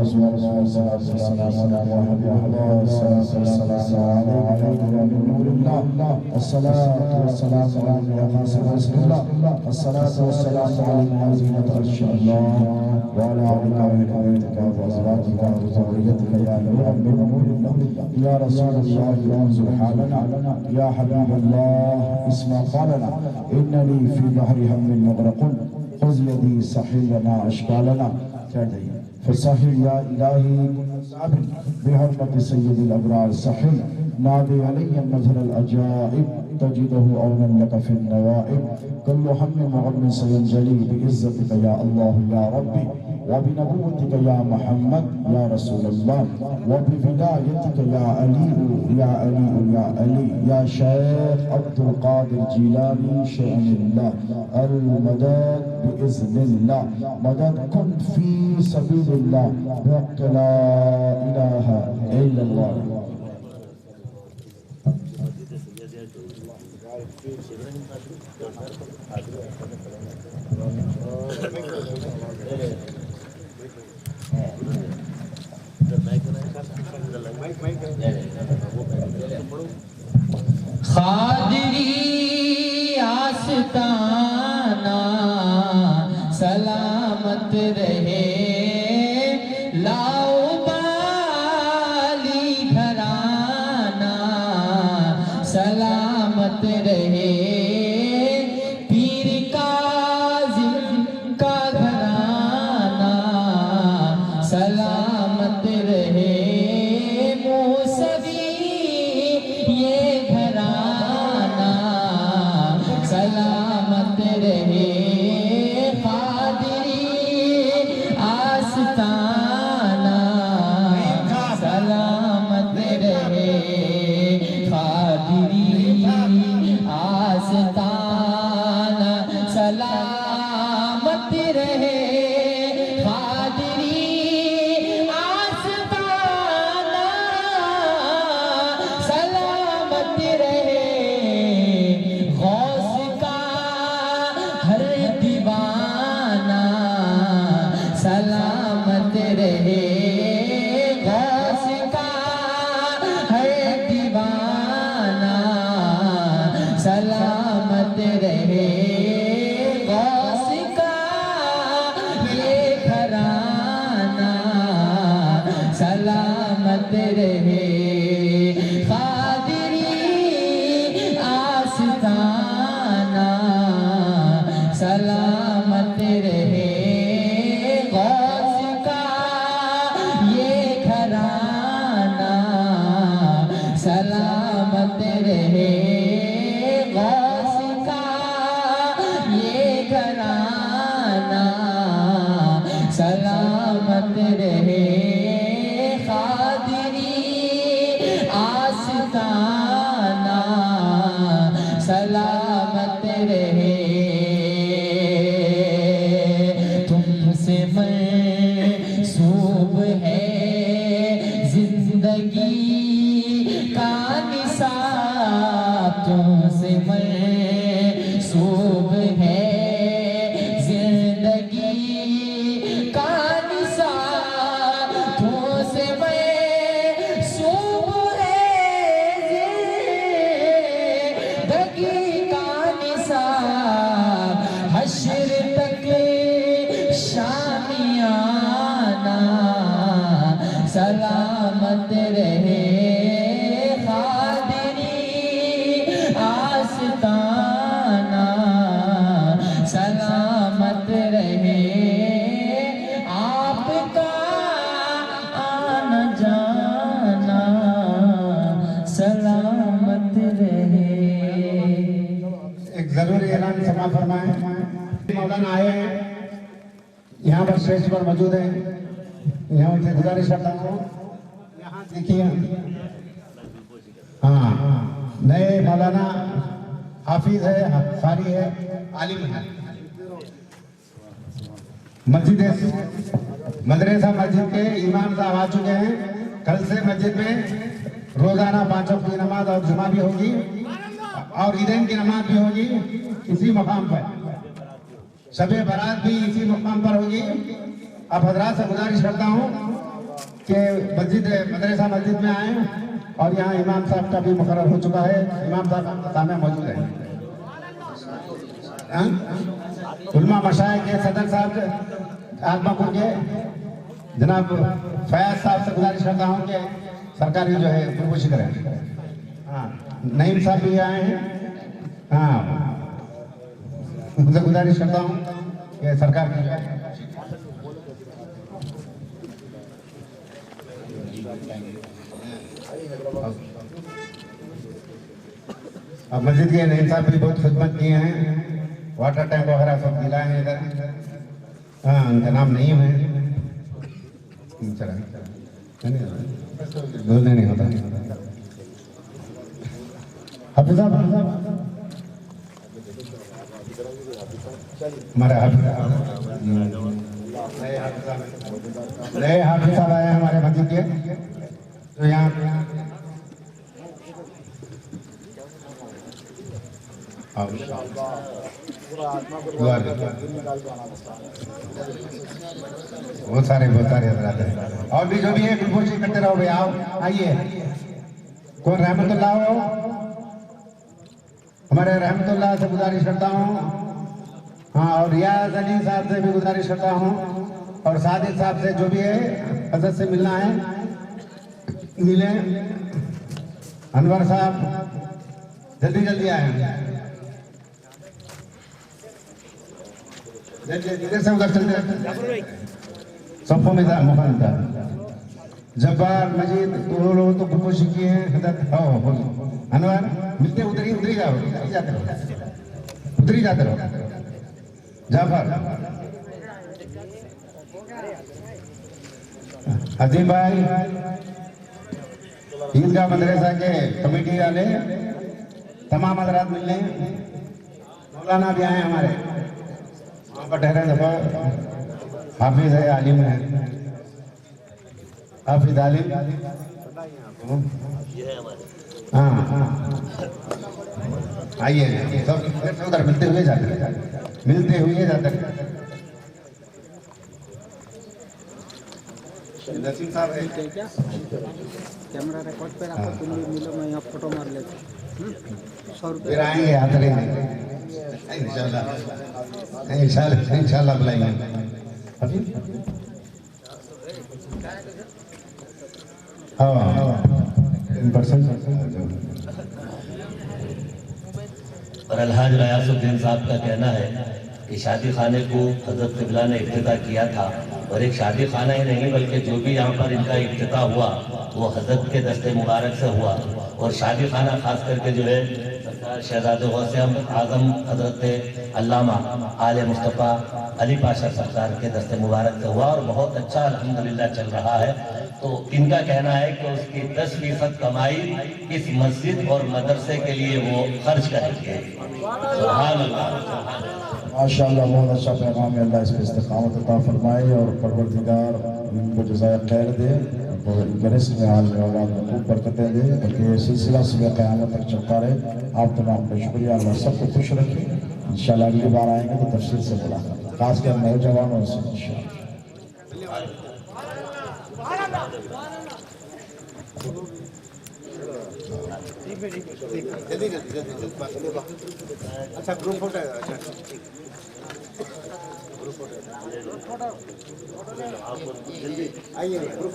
رسول الله، السلام على حبيب الله، السلام على نور الله، الصلاة والسلام على قاسم رسول الله، الصلاة والسلام على زينة عرش الله وعلى آلك وبيتك وأزواجك وذريتك يا نور من نور الله، يا رسول الله انظر حالنا، يا حبيب الله اسمع قالنا، إنني في بحر هم مغرق، خذ يدي سحل لنا أشكالنا. فسحل يا إلهي بحرمة سيد الأبرار، سحل نادي علي النظر الأجائب، تجده عونا لك في النوائب، كل هم وغم سينجلي بعزتك يا الله يا ربي، وبنبوتك يا محمد يا رسول الله، وبولايتك يا علي يا علي يا علي يا شيخ عبد القادر جيلاني شأن الله، المدد بإذن الله، مدد كن في سبيل الله بحق لا إله إلا الله. خادری آستانہ سلامت رہے، لاؤبالی گھرانہ سلامت رہے، پیر کاظم کا گھرانہ سلامت رہے، موسوی یہ گھرانہ سلامت رہے، قادری آستانہ سلامت رہے، قادری آستانہ سلامت رہے، قادری آستانہ سلامت رہے، غوث کا ہر دیوانہ سلامت رہے، غوث کا ہر دیوانہ سلامت رہے، غوث کا یہ گھرانہ سلامت رہے، قادری آستانہ سلامت رہے، غوث کا یہ گھرانہ سلامت رہے، غوث کا یہ گھرانہ سلامت رہے، قادری آستانہ سلامت رہے، تم سے منسوب ہے زندگی کا نصاب، تم سے منسوب ہے زندگی کا نصاب، تم سے منسوب ہے سلامت رہے. ایک ضروری اعلان سما فرمائیں. مولانا آئے ہیں یہاں پر اسٹیج پر موجود ہیں. یہاں ان سے گزارش کرتا ہوں یہاں دیکھیے. ہاں نئے مولانا حافظ ہے, قاری ہے, عالم ہے. مسجد مدرسہ مسجد کے امام صاحب آ چکے ہیں. کل سے مسجد میں روزانہ 5 وقت کی نماز اور جمعہ بھی ہوگی اور عیدین کی نماز بھی ہوگی اسی مقام پر. شب برات بھی اسی مقام پر ہوگی. اب حضرات سے گزارش کرتا ہوں کہ مدرسہ مسجد میں آئیں اور یہاں امام صاحب کا بھی مقرر ہو چکا ہے. امام صاحب سامنے موجود ہیں. علماء مشائخ کے صدر صاحب آگمہ کے جناب فیاض صاحب سے گزارش کرتا ہوں کہ سرکاری جو ہے پرگوشی کریں. نعیم صاحب بھی آئے ہیں. ان سے گزارش کرتا ہوں کہ سرکار کی جو ہے اب مسجد کے نعیم صاحب بھی بہت خدمت کیے ہیں. واٹر ٹینک وغیرہ سب دلائے ہیں ادھر. ان کا نام نعیم ہے. بولنے نہیں ہوتا. حافظ صاحب ہمارے نئے حافظ صاحب آئے ہیں ہمارے مسجد کے. تو یہاں بہت سارے حضرات ہیں اور بھی جو بھی ہے گلگوشی کرتے رہو. بھائی آؤ آئیے. کون رحمت اللہ ہو ہمارے رحمت اللہ سے گزارش کرتا ہوں. ہاں اور ریاض علی صاحب سے بھی گزارش کرتا ہوں اور صادق صاحب سے جو بھی ہے حضرت سے ملنا ہے ملیں. انور صاحب جلدی جلدی آئیں. ادھر سے ادھر چلتے صفوں میں مقام تھا. جبار مجید دونوں لوگوں تو خودکشی کی ہیں. انور ملتے ادھری جاؤ. ادھری جاتے رہو. جعفر عظیم بھائی عیدگاہ مدرسہ کے کمیٹی والے تمام حضرات ملنے. مولانا بھی آئے ہمارے وہاں پر ٹھہرے دفعہ. حافظ ہے, عالم ہے, حافظ عالم. ہاں آئیے سب ادھر ملتے ہوئے جاتے نسیم صاحب ہے. کیمرہ ریکارڈ پہ رکھو. تم بھی ملو, میں یہاں فوٹو مار لیتا ہوں. 100 روپے پھر آئیں گے آتے رہیں گے انشاءاللہ بلائیں گے. اور الحاج ریاض الدین صاحب کا کہنا ہے کہ شادی خانے کو حضرت قبلہ نے افتتاح کیا تھا اور ایک شادی خانہ ہی نہیں بلکہ جو بھی یہاں پر ان کا افتتاح ہوا وہ حضرت کے دست مبارک سے ہوا. اور شادی خانہ خاص کر کے جو ہے سرکار شہزاد غوث اعظم حضرت علامہ آل مصطفیٰ علی پاشا سرکار کے دست مبارک سے ہوا اور بہت اچھا الحمدللہ چل رہا ہے. تو ان کا کہنا ہے کہ اس کی 10% کمائی اس مسجد اور مدرسے کے لیے وہ خرچ کریں گے. سبحان اللہ. ماشاءاللہ بہت اچھا پیغام ہے. اللہ اس پہ استقامت عطا فرمائے اور پروردگار ان کو جزائے خیر دے. رزق میں حال میں اولاد میں خوب برکتیں دے بلکہ یہ سلسلہ صبح قیامت تک چلتا رہے. آپ تمام کا شکریہ. اللہ سب کو خوش رکھے. انشاءاللہ اگلی بار آئیں گے تو تفصیل سے ملاقات خاص کر نوجوانوں سے انشاءاللہ. اچھا گروپ فوٹو آئیے گروپ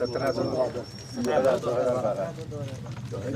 17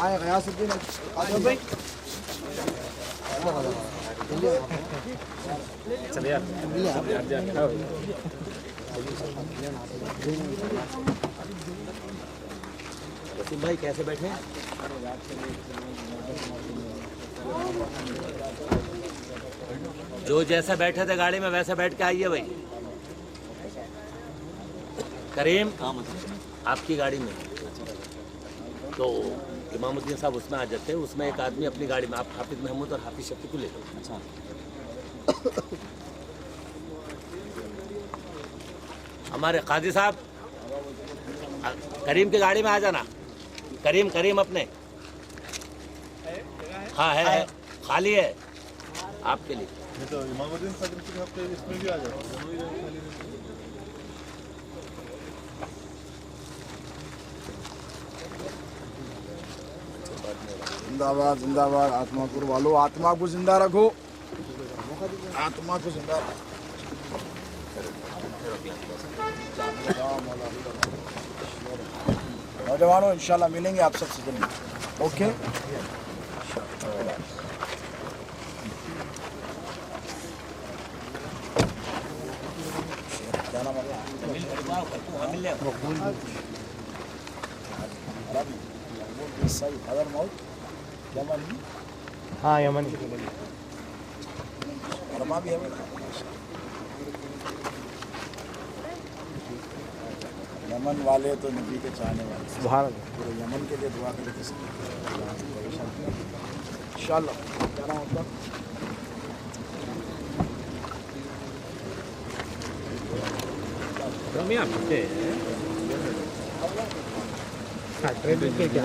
آئے غیاث الدین آدم بھائی بھائی کیسے بیٹھے؟ جو جیسے بیٹھے تھے گاڑی میں ویسے بیٹھ کے آئیے بھائی. کریم آپ کی گاڑی میں تو امام الدین صاحب اس میں آ جاتے ہیں. اس میں ایک آدمی اپنی گاڑی میں آپ حافظ محمود اور حافظ شفیع کو لے لو. ہمارے قاضی صاحب کریم کی گاڑی میں آ جانا. کریم اپنے ہاں ہے خالی ہے آپ کے لیے. زندہ باد زندہ باد. آتما پور والو آتما کو زندہ رکھو, آتما کو زندہ رکھو. نوجوانوں انشاءاللہ ملیں گے آپ سب سے جلدی. اوکے کیا نام ہے؟ ہاں یمن رما بھی ہے. یمن والے تو نبی کے چاہنے والے. سبحان اللہ. پورے یمن کے لیے دعا کرے تھے انشاءاللہ. کیا نام ہوتا ٹرین کے کیا